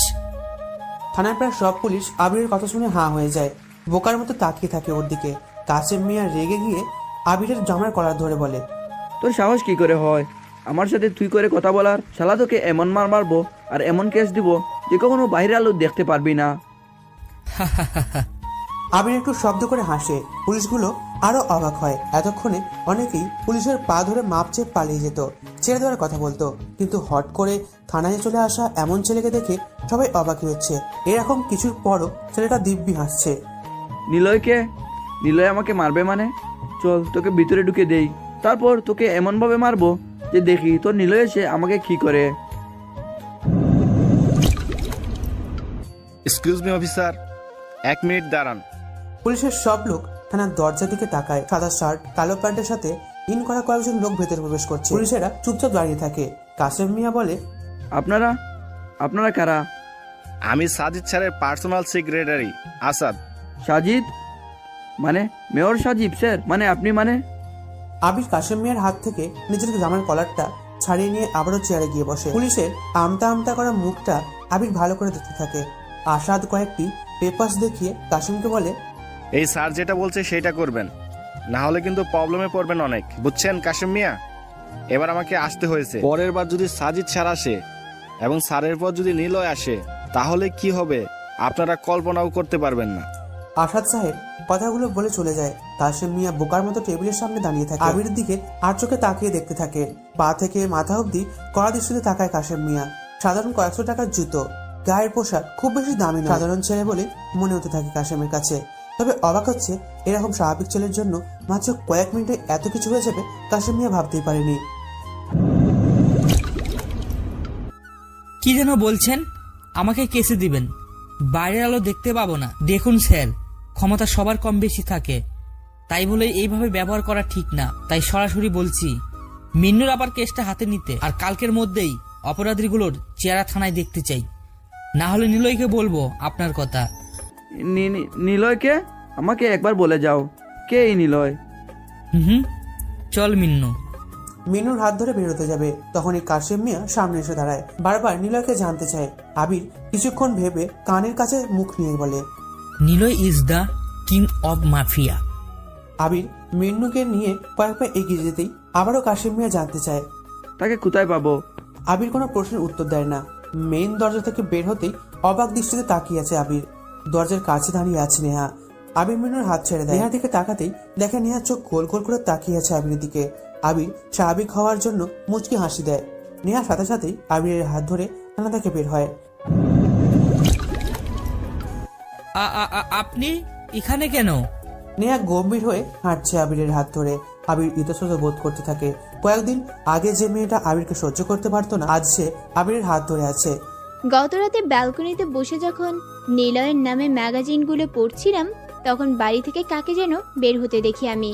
S1: থানার প্রায় সব পুলিশ আবিরের কথা শুনে হাঁ হয়ে যায়, বোকার মতো তাকিয়ে থাকে ওর দিকে। কাশেম মিয়া রেগে গিয়ে আবিরের জামার কলার ধরে বলে,
S11: তোর সাহস কি করে হয় আমার সাথে তুই করে কথা বলার? শালা তোকে এমন মারবো আর এমন কেস দিব যে কখনো বাইরে আলো দেখতে পারবি না।
S1: আবির একটু শব্দ করে হাসে। পুলিশগুলো আরো অবাক হয়। এতক্ষণে অনেকেই পুলিশের পা ধরে মাপ চেয়ে পালিয়ে যেত, ছেড়ে দেওয়ার কথা বলতো, কিন্তু হট করে থানায় চলে আসা এমন ছেলেকে দেখে সবাই অবাকই হচ্ছে। এরকম কিছুর পরও ছেলেটা দিব্যি হাসছে।
S11: নিলয় আমাকে মারবে মানে? চল তোকে ভিতরে ঢুকে দেই, তারপর তোকে এমন ভাবে মারবো যে দেখি তোর নিলয় এসে আমাকে কি করে।
S14: এক্সকিউজ মি অফিসার, 1 মিনিট দাঁড়ান।
S1: পুলিশের সব লোক থানার দরজার দিকে তাকায়। সাদা শার্ট কালো প্যান্টের সাথে ইন করা কয়েকজন লোক ভেতরে প্রবেশ করছে। পুলিশেরা চুপচাপ দাঁড়িয়ে থাকে। কাসেম মিয়া বলে,
S11: আপনারা কারা?
S14: আমি সাজিদ স্যারের পার্সোনাল সেক্রেটারি আসাদ।
S11: সাজিদ মানে? মেয়র সাজিব স্যার মানে আপনি? মানে
S1: আবির কাসেম মিয়ার হাত থেকে নিজের জামার কলারটা ছাড়িয়ে নিয়ে আবারও চেয়ারে গিয়ে বসে। পুলিশের আমতা আমতা করা মুখটা আবির ভালো করে দেখতে থাকে। আসাদ কয়েকটি পেপারস দেখিয়ে কাসিমকে বলে,
S14: এই স্যার যেটা বলছে সেটা করবেন, না হলে কিন্তু প্রবলেমে পড়বেন অনেক, বুঝছেন কাশেম মিয়া? এবার আমাকে আসতে হয়েছে, পরের বার যদি সাজিদ স্যার আসে এবং স্যারের পর যদি নিলয় আসে তাহলে কি হবে আপনারা কল্পনাও করতে পারবেন না।
S1: আসাদ সাহেব কথাগুলো বলে চলে যায়। কাসেম মিয়া বোকার মতো টেবিলের সামনে দাঁড়িয়ে থাকে। আবিরের দিকে আর চোখে তাকিয়ে দেখতে থাকে। পা থেকে মাথা অবধি কড়া দৃষ্টিতে তাকায় কাসেম মিয়া। সাধারণ কয়েকশো টাকার জুতো, গায়ের পোশাক খুব বেশি দামি নয়, সাধারণ ছেলে বলে মনে হতে থাকে কাসেমের কাছে। তবে অবাক হচ্ছে, এরকম স্বাভাবিক ছেলের জন্য মাত্র কয়েক মিনিটে এত কিছু হয়ে যাবে কাসেম মিয়া ভাবতেই পারেনি।
S3: কি যেন বলছেন? আমাকে কেসে দিবেন, বাইরের আলো দেখতে পাবো না? দেখুন স্যার, ক্ষমতা সবার কম বেশি থাকে, তাই বলে এইভাবে ব্যবহার করা ঠিক না। তাই সরাসরি বলছি, মিন্নুর আবার কেসটা হাতে নিতে, আর কালকের মধ্যেই অপরাধীগুলোর চেহারা থানায় দেখতে চাই, না হলে নিলয়কে বলবো আপনার কথা।
S11: নিলয়কে? আমাকে একবার বলে যাও, কে এই নিলয়?
S3: চল মিন্নু।
S1: মিনুর হাত ধরে বেরোতে যাবে, তখনই কাসেম মিয়া সামনে এসে দাঁড়ায়। বারবার নিলয়কে জানতে চায়। আবির কিছুক্ষণ ভেবে কানের কাছে মুখ নিয়ে বলে,
S3: Niloy is the king of mafia.
S1: Abir মিন্নুকে নিয়ে কয়েক পা এগিয়ে যেতেই আবারও কাসেম মিয়া জানতে চায়,
S11: তাকে কোথায় পাবো?
S1: আবির কোনো প্রশ্নের উত্তর দেয় না। মেইন দরজা থেকে বের হতেই অবাক দৃষ্টিতে তাকিয়ে আছে আবির। দরজার কাছে দাঁড়িয়ে আছে নেহা। আবির মিনুর হাত ছেড়ে দেয়। নেহার দিকে তাকাতেই দেখে নেহা চোখ গোল গোল করে তাকিয়ে আছে আবিরের দিকে। আবির স্বাভাবিক হওয়ার জন্য মুচকি হাসি দেয়। নেহার সাথে সাথেই আবিরের হাত ধরে থানা থেকে বের হয়।
S3: আপনি এখানে কেন?
S1: নেহা গম্ভীর হয়ে হাঁটছে আবিরের হাত ধরে। আবির ইতস্তত বোধ করতে থাকে। কয়েকদিন আগে যে মেয়েটা আবিরকে সহ্য করতে পারতো না, আজ সে আবিরের হাত ধরে আছে।
S2: গতরাতে ব্যালকনিতে বসে যখন নিলয়ের নামে ম্যাগাজিনগুলো পড়ছিলাম, তখন বাড়ি থেকে কাকে যেন বের হতে দেখি আমি।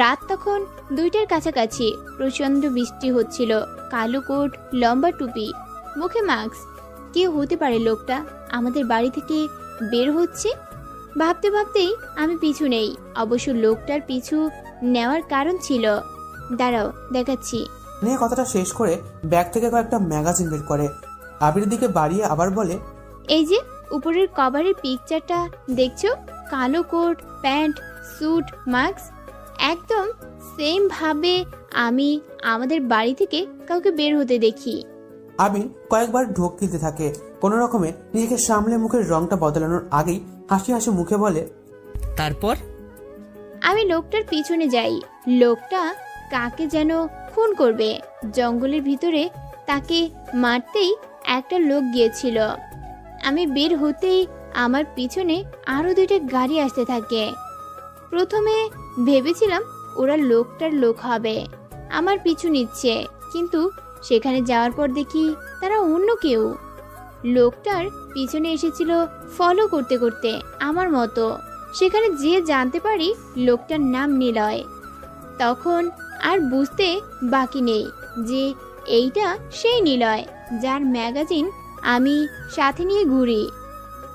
S2: রাত তখন 2টার কাছাকাছি। প্রচন্ড বৃষ্টি হচ্ছিল। কালো কোট, লম্বা টুপি, মুখে মাস্ক। কে হতে পারে লোকটা আমাদের বাড়ি থেকে বের হচ্ছে? ভাবতে ভাবতেই আমি পিছু নেই। অবশ্য লোকটার পিছু নেওয়ার কারণ ছিল, দাঁড়াও দেখাচ্ছি।
S1: নেহা কথাটা শেষ করে ব্যাগ থেকে কয়েকটা ম্যাগাজিন বের করে আবিরের দিকে বাড়িয়ে আবার বলে,
S2: এই যে উপরের কভারের পিকচারটা দেখছো? কালো কোট, প্যান্ট, স্যুট, মাস্ক, একদম সেম ভাবে আমি আমাদের বাড়ি থেকে কাউকে বের হতে দেখি।
S1: আবির কয়েকবার ঢোক গিলতে থাকে। কোনো রকমে নিজেকে সামলে মুখের রংটা বদলানোর আগেই হাসি হাসি মুখে বলে,
S3: তারপর
S2: আমি লোকটার পিছনে যাই। লোকটা কাকে যেন খুন করবে। জঙ্গলের ভিতরে তাকে মারতেই একটা লোক গিয়েছিল। আমি বের হতেই আমার পিছনে আরো 2টা গাড়ি আসতে থাকে। প্রথমে ভেবেছিলাম ওরা লোকটার লোক হবে, আমার পিছু নিচ্ছে, কিন্তু সেখানে যাওয়ার পর দেখি তারা অন্য কেউ। লোকটার পিছনে এসেছিল ফলো করতে করতে আমার মতো। সেখানে যে জানতে পারি লোকটার নাম নিলয়। তখন আর বুঝতে বাকি নেই যে এইটা সেই নিলয় যার ম্যাগাজিন আমি সাথে নিয়ে ঘুরি,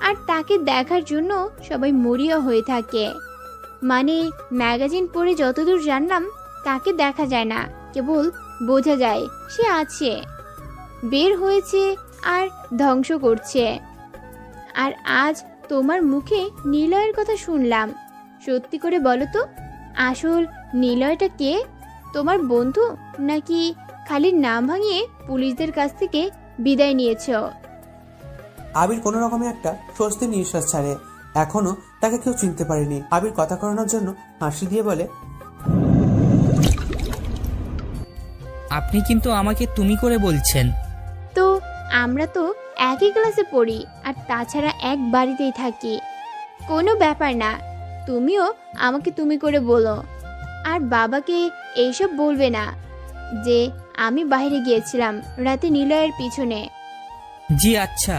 S2: আর তাকে দেখার জন্য সবাই মরিয়া হয়ে থাকে। মানে ম্যাগাজিন পড়ে যতদূর জানলাম তাকে দেখা যায় না, কেবল বোঝা যায় সে আছে, বের হয়েছে আর ধ্বংস করছে। আর আজ তোমার মুখে নিলয়ের কথা শুনলাম। সত্যি করে বলো তো, আসল নিলয়টা কে? তোমার বন্ধু, নাকি খালি নাম ভাঙিয়ে পুলিশদের কাছ থেকে বিদায় নিয়েছো?
S1: আবির কোনো রকমে একটা স্বস্তির নিঃশ্বাস ছাড়ে। এখনো তাকে কেউ চিনতে পারেনি। আবির কথা করানোর জন্য হাসি দিয়ে বলে,
S3: আপনি কিন্তু আমাকে তুমি করে বলছেন।
S2: তো আমরা তো একই ক্লাসে পড়ি, আর তাছাড়া এক বাড়িতেই থাকি। কোনো ব্যাপার না, তুমিও আমাকে তুমি করে বলো। আর বাবাকে এইসব বলবে না যে আমি বাইরে গিয়েছিলাম রাতে নিলয়ের পিছনে।
S3: জি আচ্ছা।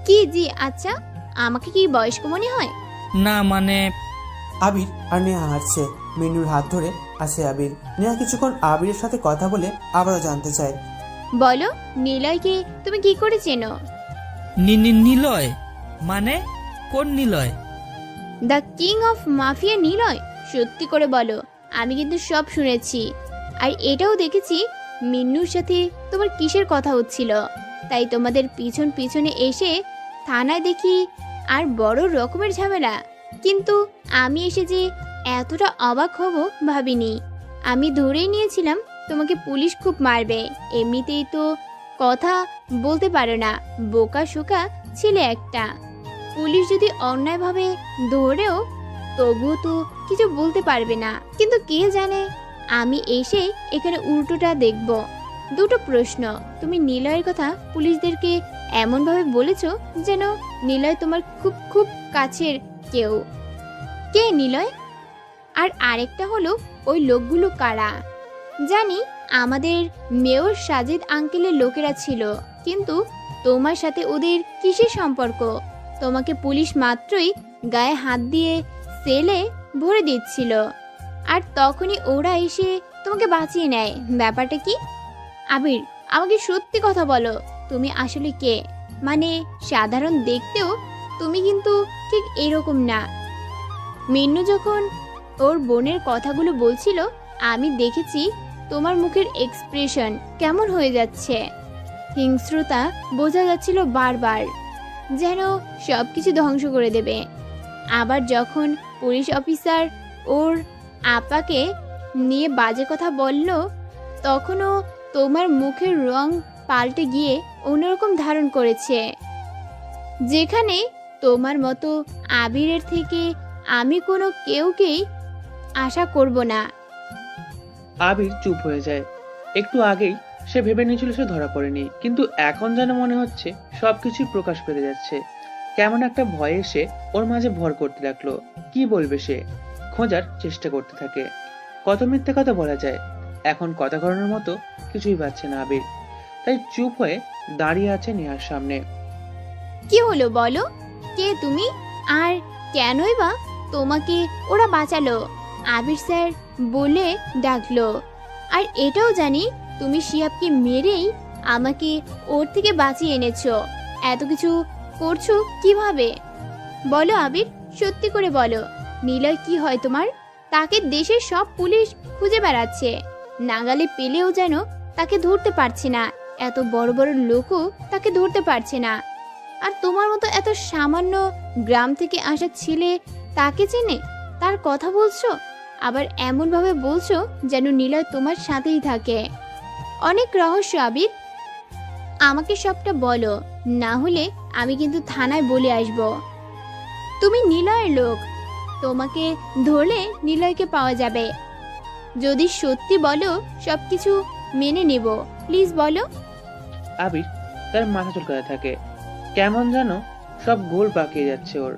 S2: কি জি আচ্ছা? আমাকে কি বয়স্ক মনে হয়?
S3: না মানে।
S1: আবির আর নেহা হাসছে। মিন্নুর হাত ধরে আসে আবির। নেহা কিছুক্ষণ আবিরের সাথে কথা বলে আবারও জানতে চায়,
S2: বলো, নিলয়কে তুমি কি করে চেনো?
S3: নিলয় মানে কোন Niloy?
S2: The king of mafia Niloy. সত্যি করে বলো, আমি কিন্তু সব শুনেছি, আর এটাও দেখেছি মিন্নুর সাথে তোমার কিসের কথা হচ্ছিল। তাই তোমাদের পিছন পিছনে এসে থানায় দেখি আর বড় রকমের ঝামেলা। কিন্তু আমি এসে যে এতটা অবাক হব ভাবিনি। আমি ধরেই নিয়েছিলাম তোমাকে পুলিশ খুব মারবে। এমনিতেই তো কথা বলতে পারো না, বোকা শোকা ছেলে একটা। পুলিশ যদি অন্যায়ভাবে ধরেও তবুও তো কিছু বলতে পারবে না। কিন্তু কে জানে, আমি এসে এখানে উল্টোটা দেখব। দুটো প্রশ্ন, তুমি নিলয়ের কথা পুলিশদেরকে এমনভাবে বলেছো যেন নিলয় তোমার খুব খুব কাছের কেউ। কে নিলয়? আর আরেকটা হলো, ওই লোকগুলো কারা? জানি আমাদের মেয়র সাজিদ আঙ্কেলের লোকেরা ছিল, কিন্তু তোমার সাথে ওদের কিসের সম্পর্ক? তোমাকে পুলিশ মাত্রই গায়ে হাত দিয়ে সেলে ভরে দিচ্ছিল, আর তখনই ওরা এসে তোমাকে বাঁচিয়ে নেয়। ব্যাপারটা কি? আবির, আমাকে সত্যি কথা বলো, তুমি আসলে কে? মানে সাধারণ দেখতেও তুমি কিন্তু ঠিক এরকম না। মিন্নু যখন ওর বোনের কথাগুলো বলছিল, আমি দেখেছি তোমার মুখের এক্সপ্রেশন কেমন হয়ে যাচ্ছে। হিংস্রতা বোঝা যাচ্ছিল বারবার, যেন সব কিছু ধ্বংস করে দেবে। আবার যখন পুলিশ অফিসার ওর আপাকে নিয়ে বাজে কথা বলল, তখনও তোমার মুখের রং পাল্টে গিয়ে অন্যরকম ধারণ করেছে। যেখানে তোমার মতো আবিরের থেকে আমি কোনো কেউকেই আশা করব না।
S16: আবির চুপ হয়ে যায়। একটু আগেই সে ভেবে নিয়েছিল সে ধরা পড়েনি, কিন্তু এখন যেন মনে হচ্ছে সবকিছুই প্রকাশ পেতে যাচ্ছে। কেমন একটা ভয় এসে ওর মাঝে ভর করতে লাগলো। কি বলবে সে? খোঁজার চেষ্টা করতে থাকে। কত মিথ্যে কথা বলা যায়, এখন কথা ঘোরানোর মতো কিছুই পাচ্ছে না আবির। তাই চুপ হয়ে দাঁড়িয়ে আছে নেহার সামনে।
S2: কি হলো বলো, কে তুমি? আর কেনই বা তোমাকে ওরা বাঁচালো? আবির স্যার বলে ডাকলো। আর এটাও জানি তুমি শিহাবকে মেরেই আমাকে ওর থেকে বাঁচিয়ে এনেছো। এত কিছু করছো কিভাবে? বলো আবির, সত্যি করে বলো, নিলয় কি হয় তোমার? তাকে দেশের সব পুলিশ খুঁজে বেড়াচ্ছে, নাগালে পেলেও যেন তাকে ধরতে পারছে না। এত বড় বড় লোকও তাকে ধরতে পারছে না। আর তোমার মতো এত সামান্য গ্রাম থেকে আসা ছেলে তাকে চেনে, তার কথা বলছো, আবার এমন ভাবে বলছো যেন নিলয় তোমার সাথেই থাকে। অনেক রহস্য আবির, আমাকে সবটা বলো, না হলে আমি কিন্তু থানায় বলে আসব। তুমি নিলয়ের লোক, তোমাকে ধরলে নিলয়কে পাওয়া যাবে। যদি সত্যি বলো সবকিছু মেনে নেব, প্লিজ বলো।
S16: আবির তার মাথা চুলকাতে থাকে। কেমন যেন সব গোল পাকিয়ে যাচ্ছে ওর।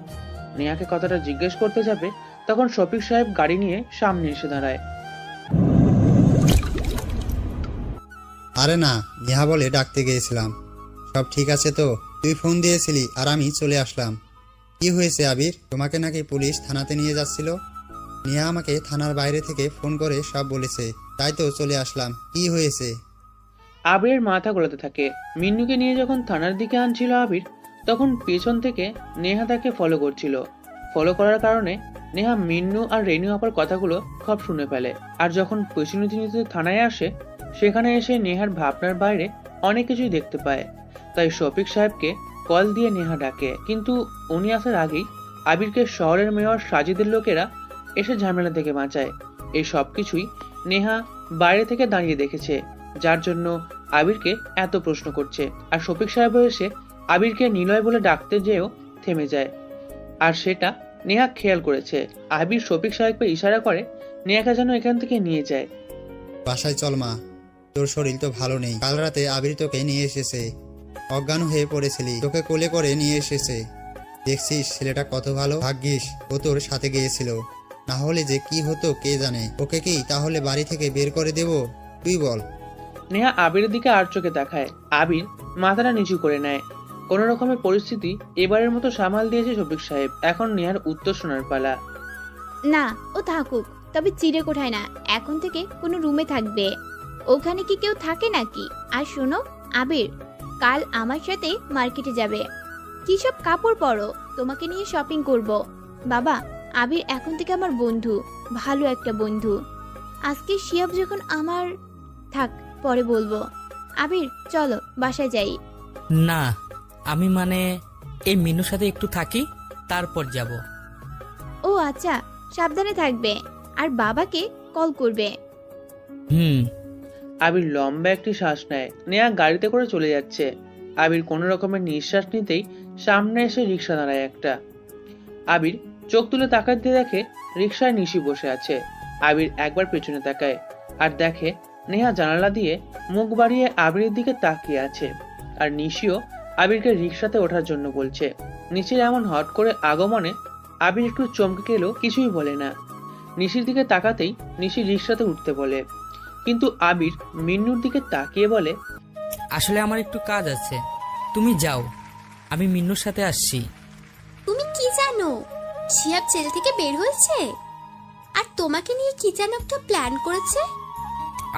S16: নেহাকে কথাটা জিজ্ঞেস করতে যাবে, তখন শফিক সাহেব গাড়ি নিয়ে সামনে এসে দাঁড়ায়।
S9: আরে না, নেহা বলে ডাকতে গিয়েছিলাম। সব ঠিক আছে তো? তুই ফোন দিয়েছিলি আর আমি চলে আসলাম। কি হয়েছে আবির? তোমাকে নাকি পুলিশ থানাতে নিয়ে যাচ্ছিল? নেহা আমাকে থানার বাইরে থেকে ফোন করে সব বলেছে, তাই তো চলে আসলাম। কি হয়েছে?
S16: আবিরের মাথা গোলাতে থাকে। মিন্নুকে নিয়ে যখন থানার দিকে আনছিল আবির, তখন পেছন থেকে নেহা তাকে ফলো করছিল। ফলো করার কারণে নেহা মিন্নু আর রেনু আপার কথাগুলো সব শুনে ফেলে। আর যখন পেছনে থানায় আসে, সেখানে এসে নেহার ভাবনার বাইরে অনেক কিছুই দেখতে পায়। তাই শফিক সাহেবকে কল দিয়ে নেহা ডাকে, কিন্তু উনি আসার আগেই আবিরকে শহরের মেয়র সাজিদের লোকেরা এসে ঝামেলা থেকে বাঁচায়। এই সব কিছুই নেহা বাইরে থেকে দাঁড়িয়ে দেখেছে, যার জন্য আবিরকে এত প্রশ্ন করছে। আর শফিক সাহেব এসে আবিরকে নিলয় বলে ডাকতে যেও থেমে যায়, আর সেটা নেহা খেয়াল করেছে। আবির শফিক সাহেবকে ইশারা করে নেহাকে যেন এখান থেকে নিয়ে যায়।
S9: বাসায় চল মা, তোর শরীর তো ভালো নেই। কাল রাতে আবির তোকে নিয়ে এসেছে, অজ্ঞান হয়ে পড়েছিলি, তোকে কোলে করে নিয়ে এসেছে। দেখছিস ছেলেটা কত ভালো, ভাগ্যিস ও তোর সাথে গিয়েছিল, না হলে যে কি হতো কে জানে। ওকে কি তাহলে বাড়ি থেকে বের করে দেব, তুই বল?
S16: নেহা আবিরের দিকে আর চোখে তাকায়। আবির মাথাটা নিচু করে নেয়। কোন রকমের পরিস্থিতি এবারের মতো সামাল দিয়েছে শফিক সাহেব। এখন নেহার উত্তর শোনার পালা।
S2: না, ও থাকুক, তবে চিড়ে কোঠায় না, এখন থেকে কোনো রুমে থাকবে। ওখানে কি কেউ থাকে নাকি? আর শোনো আবির, কাল আমার সাথে মার্কেটে যাবে। কি সব কাপড় পরো, তোমাকে নিয়ে শপিং করব। বাবা, আবির এখন থেকে আমার বন্ধু, ভালো একটা বন্ধু। আজকে শিয়াব যখন আমার, থাক পরে বলবো। আবির চলো বাসায় যাই।
S3: না, আমি মানে এই মিনুর সাথে একটু থাকি, তারপর যাব।
S2: ও আচ্ছা, সাবধানে থাকবে, আর বাবাকে কল করবে।
S16: আবির লম্বা একটি শ্বাস নেয়। নেহা গাড়িতে করে চলে যাচ্ছে। আবির কোনো রকমের নিঃশ্বাস নিতেই সামনে এসে রিক্সা দাঁড়ায় একটা। আবির চোখ তুলে তাকাতে দেখে রিক্সায় নিশি বসে আছে। আবির একবার পেছনে তাকায় আর দেখে নেহা জানালা দিয়ে মুখ বাড়িয়ে আবিরের দিকে তাকিয়ে আছে, আর নিশিও আবিরকে রিক্সাতে ওঠার জন্য বলছে। নিশির এমন হট করে আগমনে আবির একটু চমকে গেলেও কিছুই বলে না। নিশির দিকে তাকাতেই নিশি রিক্সাতে উঠতে বলে, কিন্তু আবির মিন্নুর দিকে তাকিয়ে বলে,
S3: আসলে আমার একটু কাজ আছে, তুমি যাও, আমি মিন্নুর সাথে আসছি।
S8: তুমি কি জানো শিহাব জেল থেকে বের হয়েছে, আর তোমাকে নিয়ে কি যেন একটা প্ল্যান করেছে।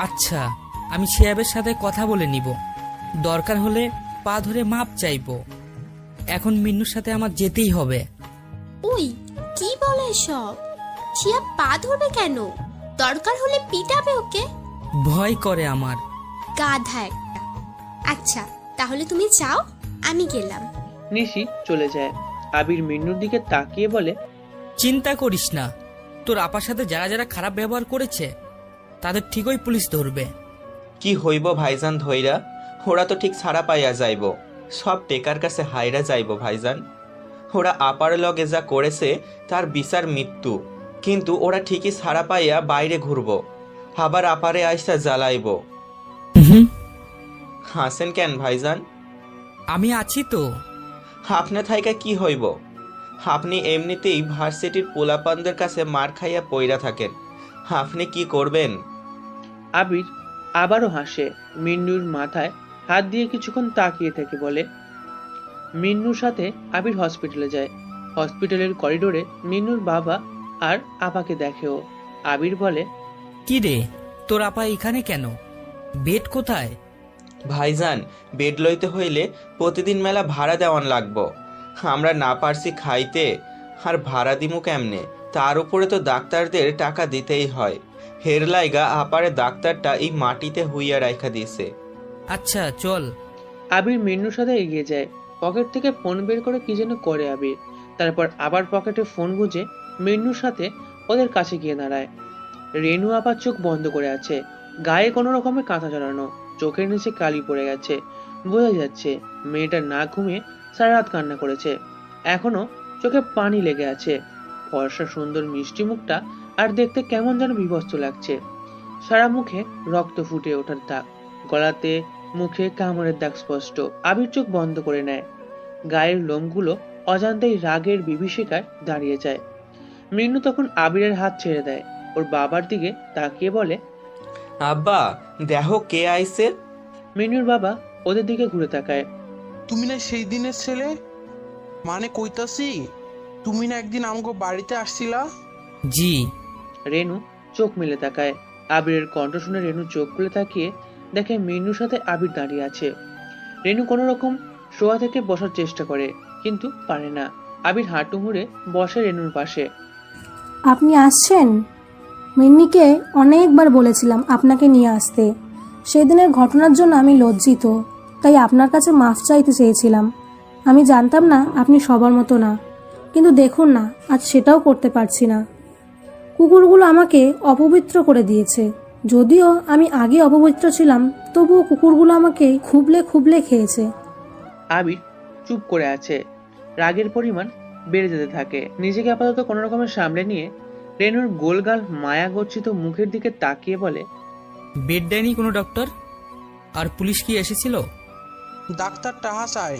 S3: আচ্ছা, আমি শিহাবের সাথে কথা বলে নিব, দরকার হলে পা ধরে মাপ চাইবো। এখন মিন্নুর সাথে আমার যেতেই হবে।
S8: ওই কি বলে সব? শিহাব পা ধরবে কেন? দরকার হলে পিটাবে ওকে।
S3: ভয় করে আমার।
S8: গাধা একটা। আচ্ছা তাহলে তুমি যাও, আমি গেলাম।
S16: নিশি চলে যায়। আবির মিন্নুর দিকে তাকিয়ে বলে,
S3: চিন্তা করিস না, তোর আপার সাথে যারা যারা খারাপ ব্যবহার করেছে তাদের ঠিকই পুলিশ ধরবে।
S12: কি হইব ভাইজান ধইরা, ওরা তো ঠিক ছাড়া পাইয়া যাইব, সব টেকার কাছে হাইরা যাইব ভাইজান। ওরা আপার লগে যা করেছে তার বিচার মৃত্যু, কিন্তু ওরা ঠিকই ছাড়া পাইয়া বাইরে ঘুরব, আবার আপারে আইসা জ্বালাইব। হাসেন কেন ভাইজান?
S3: আমি আছি তো।
S12: আপনি থাইকা কি হইব? আপনি এমনিতেই ভার্সিটির পোলাপানদের কাছে মার খাইয়া পইরা থাকেন, আপনি কি করবেন?
S16: আবির আবারও হাসে। মিন্নুর মাথায় হাত দিয়ে কিছুক্ষণ তাকিয়ে থেকে বলে। মিন্নুর সাথে আবির হসপিটালে যায়। হসপিটালের করিডোরে মিন্নুর বাবা আর আপাকে দেখেও। আবির বলে,
S3: কি রে, তোর আপা এখানে কেন? বেড কোথায়?
S12: ভাইজান, বেড লইতে হইলে প্রতিদিন মেলা ভাড়া দেওয়ান লাগবো, আমরা না পারছি খাইতে, আর ভাড়া দিমু কেমনে? তার উপরে তো ডাক্তারদের টাকা দিতেই হয়, হের লাইগা আপারে ডাক্তারটা এই মাটিতে হুইয়া রাইখা দিছে।
S3: আচ্ছা চল।
S16: আবির মিন্নুর সাথে এগিয়ে যায়। পকেট থেকে ফোন বের করে কি যেন করে আবির, তারপর আবার পকেটে ফোন গুঁজে মিন্নুর সাথে ওদের কাছে গিয়ে দাঁড়ায়। রেনু আবার চোখ বন্ধ করে আছে, গায়ে কোনো রকমের কাঁথা জড়ানো, চোখের নিচে কালি পড়ে গেছে। বোঝা যাচ্ছে মেয়েটা না ঘুমিয়ে সারা রাত কান্না করেছে, এখনো চোখে পানি লেগে আছে। ফর্সা সুন্দর মিষ্টি মুখটা আর দেখতে কেমন যেন বিভৎস লাগছে। সারা মুখে রক্ত ফুটে ওঠার দাগ, গলাতে মুখে কামড়ের দাগ স্পষ্ট। আবির চোখ বন্ধ করে নেয়। গায়ের লোমগুলো অজান্তেই রাগের বিভীষিকায় দাঁড়িয়ে যায়। মিন্নু তখন আবিরের হাত ছেড়ে দেয়, ওর বাবার দিকে তাকিয়ে বলে,
S12: আব্বা দেখো কে আইছে।
S16: মিন্নুর বাবা ওদের দিকে ঘুরে তাকায়।
S17: তুমি না সেই দিনের ছেলে, মানে কইতাছি তুমি না একদিন আমগো বাড়িতে আসছিলা?
S3: জি।
S16: রেনু চোখ মেলে তাকায়। আবিরের কণ্ঠ শুনে রেনু চোখ খুলে তাকিয়ে দেখে মিন্নুর সাথে আবির দাঁড়িয়ে আছে। রেনু কোনো রকম শোয়া থেকে বসার চেষ্টা করে, কিন্তু পারে না। আবির হাঁটু মুড়ে বসে রেনুর পাশে।
S18: আপনি আসছেন? মিন্নিকে অনেকবার বলেছিলাম আপনাকে নিয়ে আসতে। সেদিনের ঘটনার জন্য আমি লজ্জিত, তাই আপনার কাছে মাফ চাইতে চেয়েছিলাম। আমি জানতাম না আপনি সবার মতো না, কিন্তু দেখুন না আজ সেটাও করতে পারছি না। কুকুরগুলো আমাকে অপবিত্র করে দিয়েছে। যদিও আমি আগে অপবিত্র ছিলাম, তবুও কুকুরগুলো আমাকে খুবলে খুবলে খেয়েছে।
S16: আবির চুপ করে আছে। রাগের পরিমাণ বেড়ে যেতে থাকে। নিজেকে আপাতত কোনো রকমের সামলে নিয়ে রেনুর গোলগাল মায়া গচ্ছিত মুখের দিকে তাকিয়ে বলে,
S3: বেড দেয়নি কোনো ডক্টর? আর পুলিশ কি এসেছিল?
S17: ডাক্তার টাহা চায়,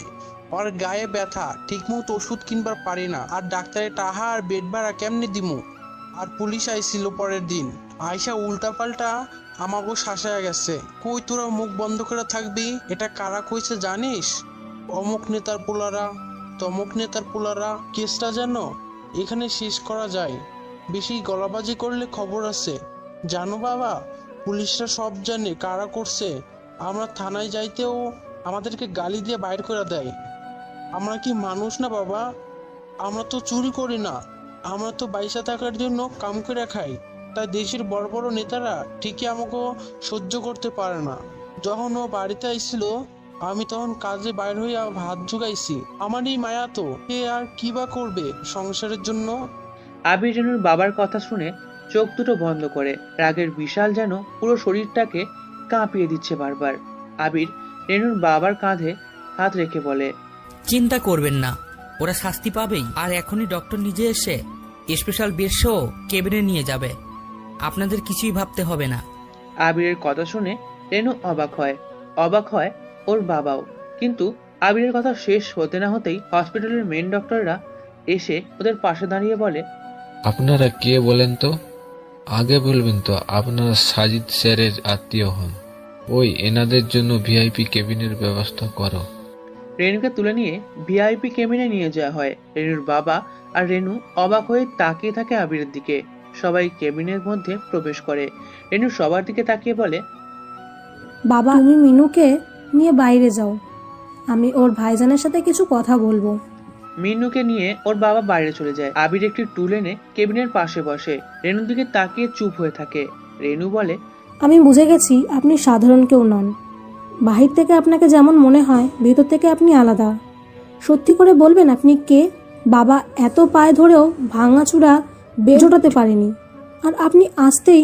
S17: ওর গায়ে ব্যথা, ঠিকমতো ওষুধ কিনবার পারি না, আর ডাক্তারের টাহা আর বেড ভাড়া কেমনে দিমু? আর পুলিশ আইছিল পরের দিন, আইসা উল্টাপাল্টা আমাগো শাসায় গেছে। কই তোরা মুখ বন্ধ করে থাকবি? এটা কারা কইছে জানিস? অমুক নেতার পোলারা, তমুক নেতার পোলারা। কেসটা যেন এখানে শেষ করা যায়, বেশি গলাবাজি করলে খবর আছে। জানো বাবা, পুলিশরা সব জানে কারা করছে। আমরা থানায় যাইতেও আমাদেরকে গালি দিয়ে বাইর করে দেয়। আমরা কি মানুষ না বাবা? আমরা তো চুরি করি না, আমরা তো পয়সা টাকার জন্য কাম করে খাই। তাই দেশের বড় বড় নেতারা ঠিকই আমাকে সহ্য করতে পারে না। যখন ও বাড়িতে আইছিল, আমি তখন কাজে বাইর হইয়া ভাত জুগাইছি। আমারই মায়া তো, এ আর কি বা করবে সংসারের জন্য।
S16: আবির রেনুর বাবার কথা শুনে চোখ দুটো বন্ধ করে। রাগের বিশাল যেন পুরো শরীরটাকে কাঁপিয়ে দিচ্ছে বারবার। আবির রেনুর বাবার কাঁধে হাত রেখে বলে,
S3: চিন্তা করবেন না, ওরা শাস্তি পাবেই। আর এখনই ডক্টর নিজে এসে স্পেশাল বেড সহ কেবিনে নিয়ে যাবে, আপনাদের কিছুই ভাবতে হবে না।
S16: আবিরের কথা শুনে রেনু অবাক হয় ওর বাবাও। কিন্তু আবিরের কথা শেষ হতে না হতেই হসপিটালের মেন ডক্টররা এসে ওদের পাশে দাঁড়িয়ে বলে,
S19: আপনারা কে বলেন তো? আগে বলবেন তো আপনারা সাজিদ স্যারের আত্মীয় হন। ওই এনাদের জন্য ভিআইপি কেবিনের ব্যবস্থা করো।
S16: রেনুকে তুলে নিয়ে ভিআইপি কেবিনে নিয়ে যাওয়া হয়। রেনুর বাবা আর রেনু অবাক হয়ে তাকিয়ে থাকে আবিরের দিকে। সবাই কেবিনের মধ্যে প্রবেশ করে। রেনু সবার দিকে তাকিয়ে বলে,
S18: বাবা, তুমি মিনুকে নিয়ে বাইরে যাও, আমি ওর ভাইজানের সাথে কিছু কথা বলবো।
S16: মিনুকে নিয়ে ওর বাবা বাইরে চলে যায়। আবির একটি টুল এনে কেবিনের পাশে বসে রেনুর দিকে তাকিয়ে চুপ হয়ে থাকে। রেনু বলে,
S18: আমি বুঝে গেছি আপনি সাধারণ কেউ নন। বাহির থেকে আপনাকে যেমন মনে হয়, ভেতর থেকে আপনি আলাদা। সত্যি করে বলবেন আপনি কে? বাবা এত পায়ে ধরেও ভাঙাচুরা বেজোটাতে পারেনি, আর আপনি আসতেই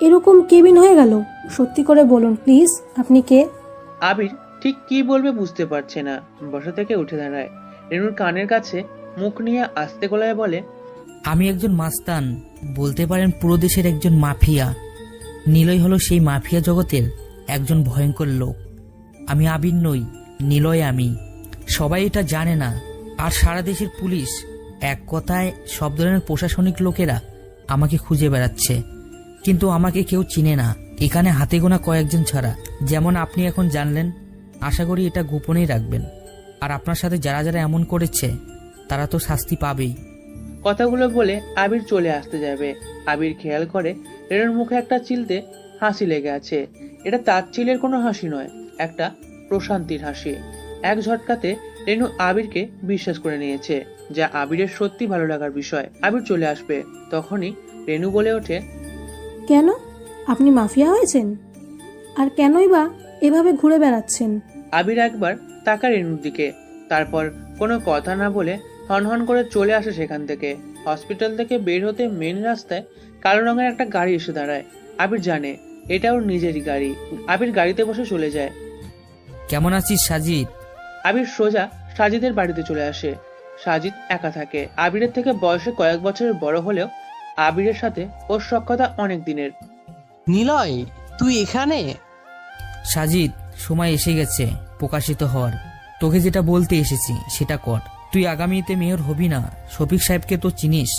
S18: এরকম কেবিন হয়ে গেল। সত্যি করে বলুন প্লিজ, আপনি কে?
S16: আবির ঠিক কি বলবে বুঝতে পারছে না। বসা থেকে উঠে দাঁড়ায়। রেনুর কানের কাছে মুখ নিয়ে আস্তে গলায় বলে,
S3: আমি একজন মাস্তান, বলতে পারেন পুরো দেশের একজন মাফিয়া। নিলয় হলো সেই মাফিয়া জগতের একজন ভয়ঙ্কর লোক। আমি আবির নই, নিলয় আমি। সবাই এটা জানে না। আর সারা দেশের পুলিশ, এক কথায় সব ধরনের প্রশাসনিক লোকেরা আমাকে খুঁজে বেড়াচ্ছে, কিন্তু আমাকে কেউ চিনে না, এখানে হাতে গোনা কয়েকজন ছাড়া। যেমন আপনি এখন জানলেন, আশা করি এটা গোপনেই রাখবেন। আর আপনার সাথে যারা যারা এমন করেছে তারা তো শাস্তি পাবেই।
S16: কথাগুলো বলে আবির চলে আসতে যাবে। আবির খেয়াল করে রেনুর মুখে একটা চিলতে হাসি লেগে আছে। এটা তার চিলের কোনো হাসি নয়, একটা প্রশান্তির হাসি। এক ঝটকাতে রেনু আবিরকে বিশ্বাস করে নিয়েছে, যা আবিরের সত্যি ভালো লাগার বিষয়। আবির চলে আসবে, তখনই রেনু বলে ওঠে,
S18: কেন আপনি মাফিয়া হয়েছেন? আর কেনই বা এভাবে ঘুরে বেড়াচ্ছেন?
S16: আবির একবার তাকায় রেনুর দিকে, তারপর কোনো কথা না বলে হনহন করে চলে আসে সেখান থেকে। হসপিটাল থেকে বের হতে মেন রাস্তায় কালো রঙের একটা গাড়ি এসে দাঁড়ায়। আবির জানে এটা ওর নিজেরই গাড়ি। আবির গাড়িতে বসে চলে যায়।
S3: কেমন আছিস সাজিদ?
S16: আবির সোজা সাজিদের বাড়িতে চলে আসে। সাজিদ একা থাকে। আবিরের থেকে বয়সে কয়েক বছরের বড় হলেও আবিরের সাথে ওর সখ্যতা অনেক দিনের।
S17: নিলয়, তুই এখানে?
S3: সাজিদ, সময় এসে গেছে প্রকাশিত হওয়ার। তোকে যেটা বলতে এসেছি সেটা কর। তুই আগামীতে মেয়র হবি না। শফিক সাহেবকে তো চিনিস,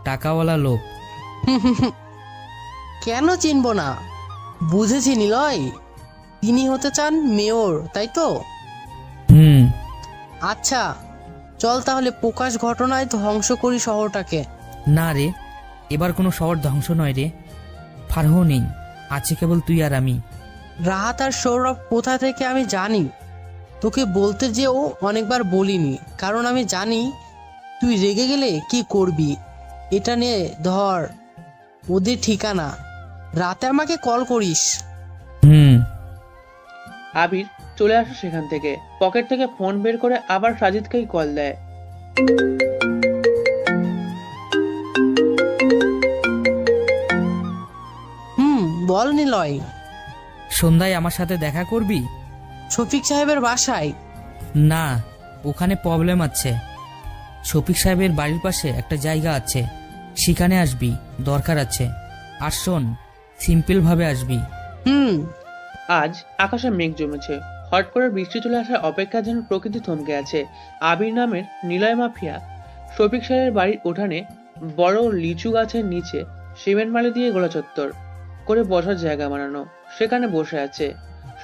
S3: টাকাওয়ালা লোক।
S17: কেন চিনবো না? বুঝেছি নিলয়, তিনি হতে চান মেয়র, তাই তো? আচ্ছা চল তাহলে প্রকাশ ঘটনায় ধ্বংস করি শহরটাকে।
S3: না রে, এবার কোনো শহর ধ্বংস নয় রে। ফারহ নেই, আছে কেবল তুই আর আমি।
S17: রাহাত আর সৌরভ কোথা থেকে আমি জানি, তোকে বলতে যেও অনেকবার বলিনি, কারণ আমি জানি তুই রেগে গেলে কি করবি। এটা নে ধর ওদের ঠিকানা, রাতে আমাকে কল করিস।
S16: আবির চলে আসে সেখান থেকে। পকেট থেকে ফোন বের করে আবার সাজিদকেই কল দেয়।
S20: বল নিলয়।
S3: সন্ধ্যায় আমার সাথে দেখা করবি?
S20: শফিক সাহেবের বাসায়?
S3: না, ওখানে প্রবলেম আছে। শফিক সাহেবের বাড়ির পাশে একটা জায়গা আছে, সেখানে আসবি, দরকার আছে। আর শোন, সিম্পল ভাবে আসবি।
S16: আজ আকাশে মেঘ জমেছে। হট করে বৃষ্টি চলে আসার অপেক্ষা যেন প্রকৃতি থমকে আছে। আবির নামের নিলয় মাফিয়া শফিক সাহেবের বাড়ির উঠানে বড় লিচু গাছের নিচে সিমেন্ট বালি দিয়ে গোলা চত্বর করে বসার জায়গা বানানো, সেখানে বসে আছে।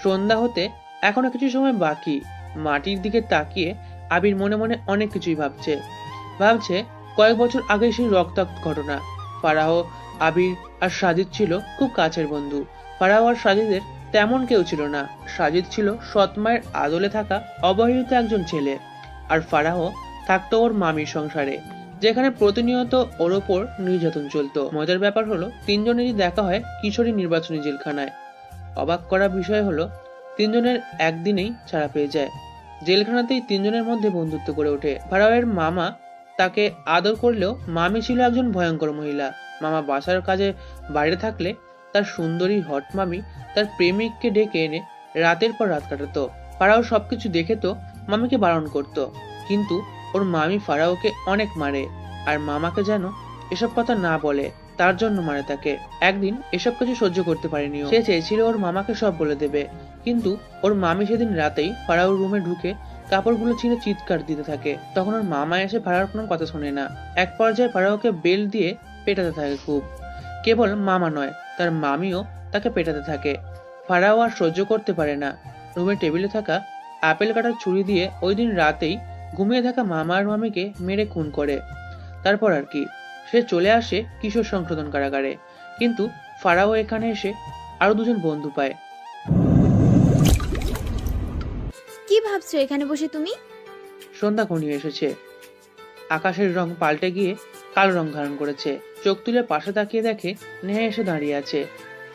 S16: সন্ধ্যা হতে এখনো কিছু সময় বাকি। মাটির দিকে তাকিয়ে আবির মনে মনে অনেক কিছুই ভাবছে কয়েক বছর আগে সেই রক্তাক্ত ঘটনা। ফারাহ, আবির আর সাজিদ ছিল খুব কাছের বন্ধু। ফারাহ আর সাজিদের তেমন কেউ ছিল না। সাজিদ ছিল সৎ মায়ের আদলে থাকা অবহেলিত একজন ছেলে, আর ফারাহ থাকতো ওর মামির সংসারে, যেখানে প্রতিনিয়ত ওর ওপর নির্যাতন চলতো। মজার ব্যাপার হলো, তিনজনেরই দেখা হয় কিশোরী নির্বাচনী জেলখানায়। অবাক করা বিষয় হলো, তিনজনের একদিনেই ছাড়া পেয়ে যায়। জেলখানাতেই তিনজনের মধ্যে বন্ধুত্ব গড়ে ওঠে। ফারাহের মামা তাকে আদর করলেও মামি ছিল একজন ভয়ঙ্কর মহিলা। মামা বাসার কাজে বাইরে থাকলে তার সুন্দরী হট মামি তার প্রেমিককে ডেকে এনে রাতের পর রাত কাটাতো। ফারাহ সবকিছু দেখে তো মামিকে বারণ করত, কিন্তু ওর মামি ফারাহকে অনেক মারে, আর মামাকে যেন এসব কথা না বলে, তার জন্য মারে তাকে। একদিন এসব কিছু সহ্য করতে পারেনি, সে চেয়েছিল ওর মামাকে সব বলে দেবে, কিন্তু ওর মামি সেদিন রাতেই ফারাহর রুমে ঢুকে কাপড়গুলো ছিঁড়ে চিৎকার দিতে থাকে। তখন ওর মামা এসে ফারাহর কোনো কথা শোনে না। এক পর্যায়ে ফারাহকে বেল্ট দিয়ে পেটাতে থাকে খুব। কেবল মামা নয়, তার মামিও তাকে পেটাতে থাকে। ফারাহ আর সহ্য করতে পারে না। রুমের টেবিলে থাকা আপেল কাটার ছুরি দিয়ে ওই দিন রাতেই ঘুমিয়ে থাকা মামা আর মামিকে মেরে খুন করে। তারপর আর কি, সে চলে আসে কিশোর সংশোধন কারাগারে। কিন্তু ফারাহ এখানে এসে আরো দুজন বন্ধু পায়।
S2: কি ভাবছো এখানে বসে তুমি?
S16: সন্ধ্যা ঘনিয়ে এসেছে। আকাশের রং পাল্টে গিয়ে কালো রং ধারণ করেছে। চোখ তুলে পাশে তাকিয়ে দেখে নেহা এসে দাঁড়িয়ে আছে।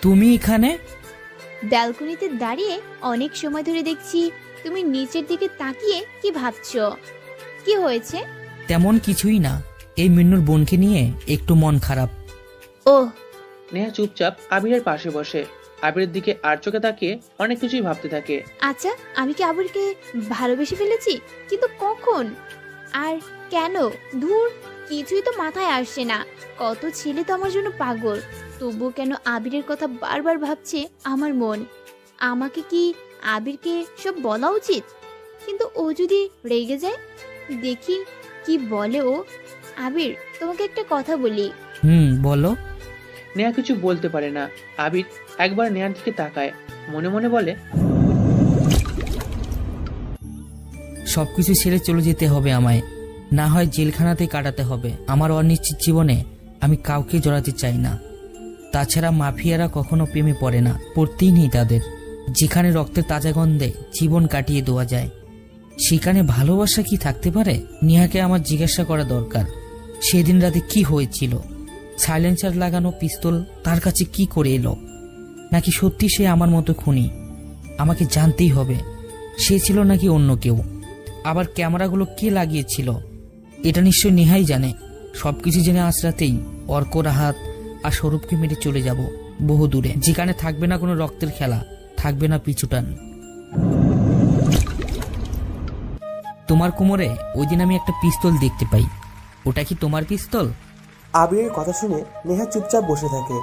S3: তুমি এখানে?
S2: ব্যালকনিতে দাঁড়িয়ে অনেক সময় ধরে দেখছি তুমি নিচের দিকে তাকিয়ে কি ভাবছো। কি হয়েছে?
S3: তেমন কিছুই না, এই মিন্নুর বোনকে নিয়ে একটু মন খারাপ।
S2: ওহ।
S16: নেহা চুপচাপ আবিরের পাশে বসে আবিরের দিকে আর চোখে তাকিয়ে অনেক কিছুই ভাবতে থাকে।
S2: আচ্ছা, আমি কি আবিরকে ভালোবেসে ফেলেছি? কিন্তু কখন আর কেন? ধুর, কিছুই তো মাথায় আসছে না। কত ছেলে তো আমার জন্য পাগল, তবুও কেন আবিরের কথা বারবার ভাবছে আমার মন। আমাকে কি আবিরকে সব বলা উচিত? কিন্তু ও যদি রেগে যায়, দেখি কি বলে ও। আবির, তোমাকে একটা কথা বলি।
S3: বলো।
S16: নেহা কিছু বলতে পারে না। আবির একবার নেহার দিকে তাকায়, মনে মনে বলে,
S3: সবকিছু ছেড়ে চলে যেতে হবে আমায়, না হয় জেলখানাতে কাটাতে হবে। আমার অনিশ্চিত জীবনে আমি কাউকে জড়াতে চাই না। তাছাড়া মাফিয়ারা কখনো প্রেমে পড়ে না, পড়তেই নেই তাদের। যেখানে রক্তের তাজা গন্ধে জীবন কাটিয়ে দেওয়া যায়, সেখানে ভালোবাসা কি থাকতে পারে? নেহাকে আমার জিজ্ঞাসা করা দরকার, সেদিন রাতে কি হয়েছিল। সাইলেন্সার লাগানো পিস্তল তার কাছে কি করে এলো? নাকি সত্যি সে আমার মতো খুনি? আমাকে জানতেই হবে, সে ছিল নাকি অন্য কেউ। আবার ক্যামেরাগুলো কে লাগিয়েছিল এটা নিশ্চয় নেহাই জানে। সবকিছু জেনে আজ রাতেই অর্ক, রাহাত আর স্বরূপকে মেরে চলে যাব বহু দূরে, যেখানে থাকবে না কোনো রক্তের খেলা, থাকবে না পিছুটান। তোমার কোমরে ওই দিন আমি একটা পিস্তল দেখতে পাই, ওটা কি তোমার পিস্তল?
S1: আবিরের কথা শুনে নেহা চুপচাপ বসে থাকে।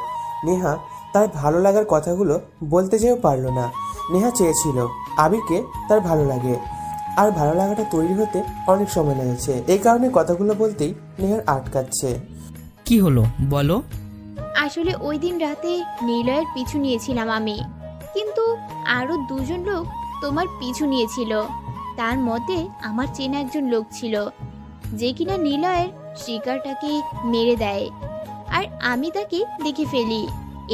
S1: নেহা তার ভালো লাগার কথাগুলো বলতে যেও পারল না। নেহা চেয়েছিল আবিরকে তার ভালো লাগে, আর ভালো লাগাটা তৈরি হতে অনেক সময় লেগেছে। এই কারণে কথাগুলো বলতেই নেহার আটকাচ্ছে।
S3: কি হলো বলো।
S2: আসলে ওই দিন রাতে নিলয়ের পিছু নিয়েছিলাম আমি, কিন্তু আরো দুজন লোক তোমার পিছু নিয়েছিল। তার মতে আমার চেনা একজন লোক ছিল, যে কিনা নিলয়ের শিকারটাকে মেরে দেয়, আর আমি তাকে দেখে ফেলি।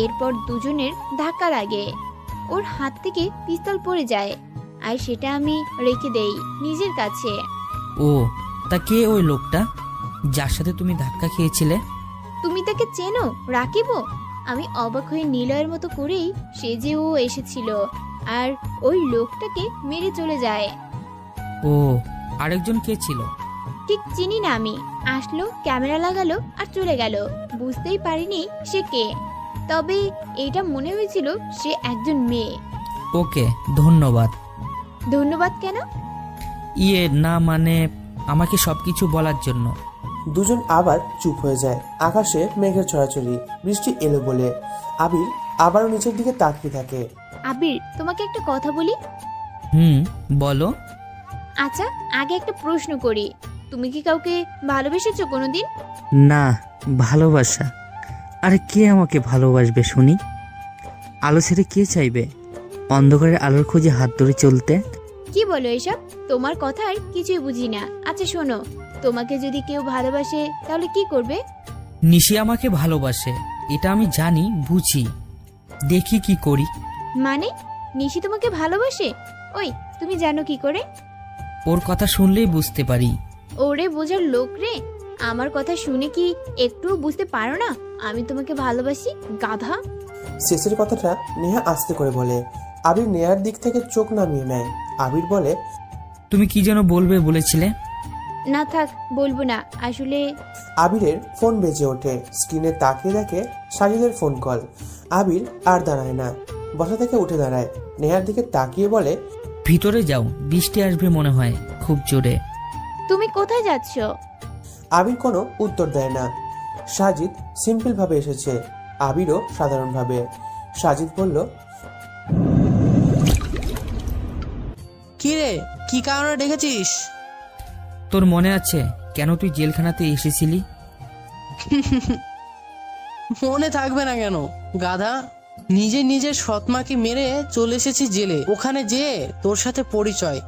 S2: এরপর দুজনের ধাক্কা লাগে, ওর হাত থেকে পিস্তল পড়ে যায়, আর সেটা আমি রেখে দেই নিজের কাছে।
S3: ও, তা কে ওই লোকটা যার সাথে তুমি ধাক্কা খেয়েছিলে?
S2: তুমি তাকে চেনো রাকিব? আমি অবাক হয়ে নিলয়ের মতো করেই সে যে ও এসেছিল, আর ওই লোকটাকে মেরে চলে যায়।
S3: ও, আরেকজন কে ছিল?
S2: ঠিক চিনি না আমি। আসলো, ক্যামেরা লাগালো আর চলে গেল, বুঝতেই পারিনি সে কে। তবে এটা মনে হয়েছিল সে একজন মেয়ে।
S3: ওকে, ধন্যবাদ।
S2: ধন্যবাদ কেন?
S3: না মানে আমাকে সবকিছু বলার জন্য।
S1: দুজন আবার চুপ হয়ে যায়। আকাশে মেঘের ছড়াছড়ি, বৃষ্টি এলো বলে। আবির আবারও নিচের দিকে তাকিয়ে থাকে।
S2: আবির, তোমাকে একটা কথা বলি।
S3: বলো।
S2: আচ্ছা, আগে একটা প্রশ্ন করি, তুমি কি কাউকে ভালোবেসেছো কোনোদিন?
S21: না, ভালোবাসা? আরে কে আমাকে ভালোবাসবে শুনি? আলো ছেড়ে কে চাইবে অন্ধকারের আলোর খোঁজে হাত ধরে চলতে?
S2: কি বলো এসব? তোমার কথার কিছুই বুঝি না। আচ্ছা শোনো, তোমাকে যদি কেউ ভালোবাসে তাহলে কি করবে?
S3: নিশি আমাকে ভালোবাসে, এটা আমি জানি, বুঝি, দেখি কি করি।
S2: মানে নিশি তোমাকে ভালোবাসে? ওই, তুমি জানো কি করে?
S3: ওর কথা শুনলেই বুঝতে পারি।
S2: ওরে বোঝার লোক রে, আমার কথা শুনে কি একটুও বুঝতে পারো না আমি তোমাকে ভালোবাসি, গাধা?
S1: শেষের কথাটা নেহা আস্তে করে বলে। আবির নেহার দিক থেকে চোখ নামিয়ে নেয়। আবির বলে,
S3: তুমি কি যেন বলবে বলেছিলে?
S2: না থাক, বলবো না আসলে।
S1: আবিরের ফোন বেজে ওঠে। স্ক্রিনে তাকিয়ে দেখে সাজিদের ফোন কল। আবির আর দাঁড়ায় না, বসা থেকে উঠে দাঁড়ায়। নেহার দিকে তাকিয়ে বলে,
S3: ভিতরে যাও, বৃষ্টি আসবে মনে হয় খুব জোরে।
S2: তুমি কোথায় যাচ্ছ?
S1: আবির কোনো উত্তর দেয় না। সাজিদ সিম্পল ভাবে এসেছে, আবিরও সাধারণ ভাবে। সাজিদ বলল,
S20: কি রে, কি কারণে ডেকেছিস?
S3: তোর মনে আছে কেন তুই জেলখানাতে এসেছিলি?
S20: মনে থাকবে না কেন গাধা? নিজের সৎমাকে মেরে চলে এসেছি জেলে, ওখানে যেয়ে তোর সাথে পরিচয়।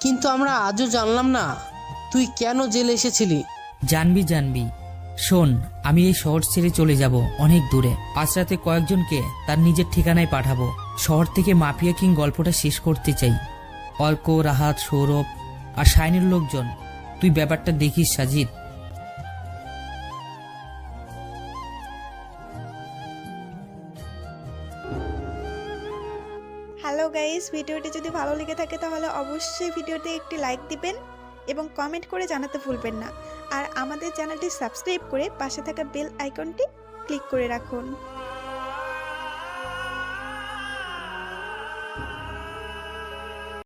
S20: কিন্তু আমরা আজও জানলাম না তুই কেন জেলে এসেছিলি।
S3: জানবি। শোন, আমি এই শহর ছেড়ে চলে যাব অনেক দূরে। আজ রাতে কয়েকজনকে তার নিজের ঠিকানায় পাঠাবো। শহর থেকে মাফিয়া কিং গল্পটা শেষ করতে চাই। অল্ক, রাহাত, সৌরভ আর শাইনের লোকজন, তুই ব্যাপারটা দেখিস সাজিদ।
S22: হ্যালো গাইস, ভিডিওটি যদি ভালো লেগে থাকে তাহলে অবশ্যই ভিডিওতে একটি লাইক দিবেন এবং কমেন্ট করে জানাতে ভুলবেন না। আর আমাদের চ্যানেলটি সাবস্ক্রাইব করে পাশে থাকা বেল আইকনটি ক্লিক করে রাখুন।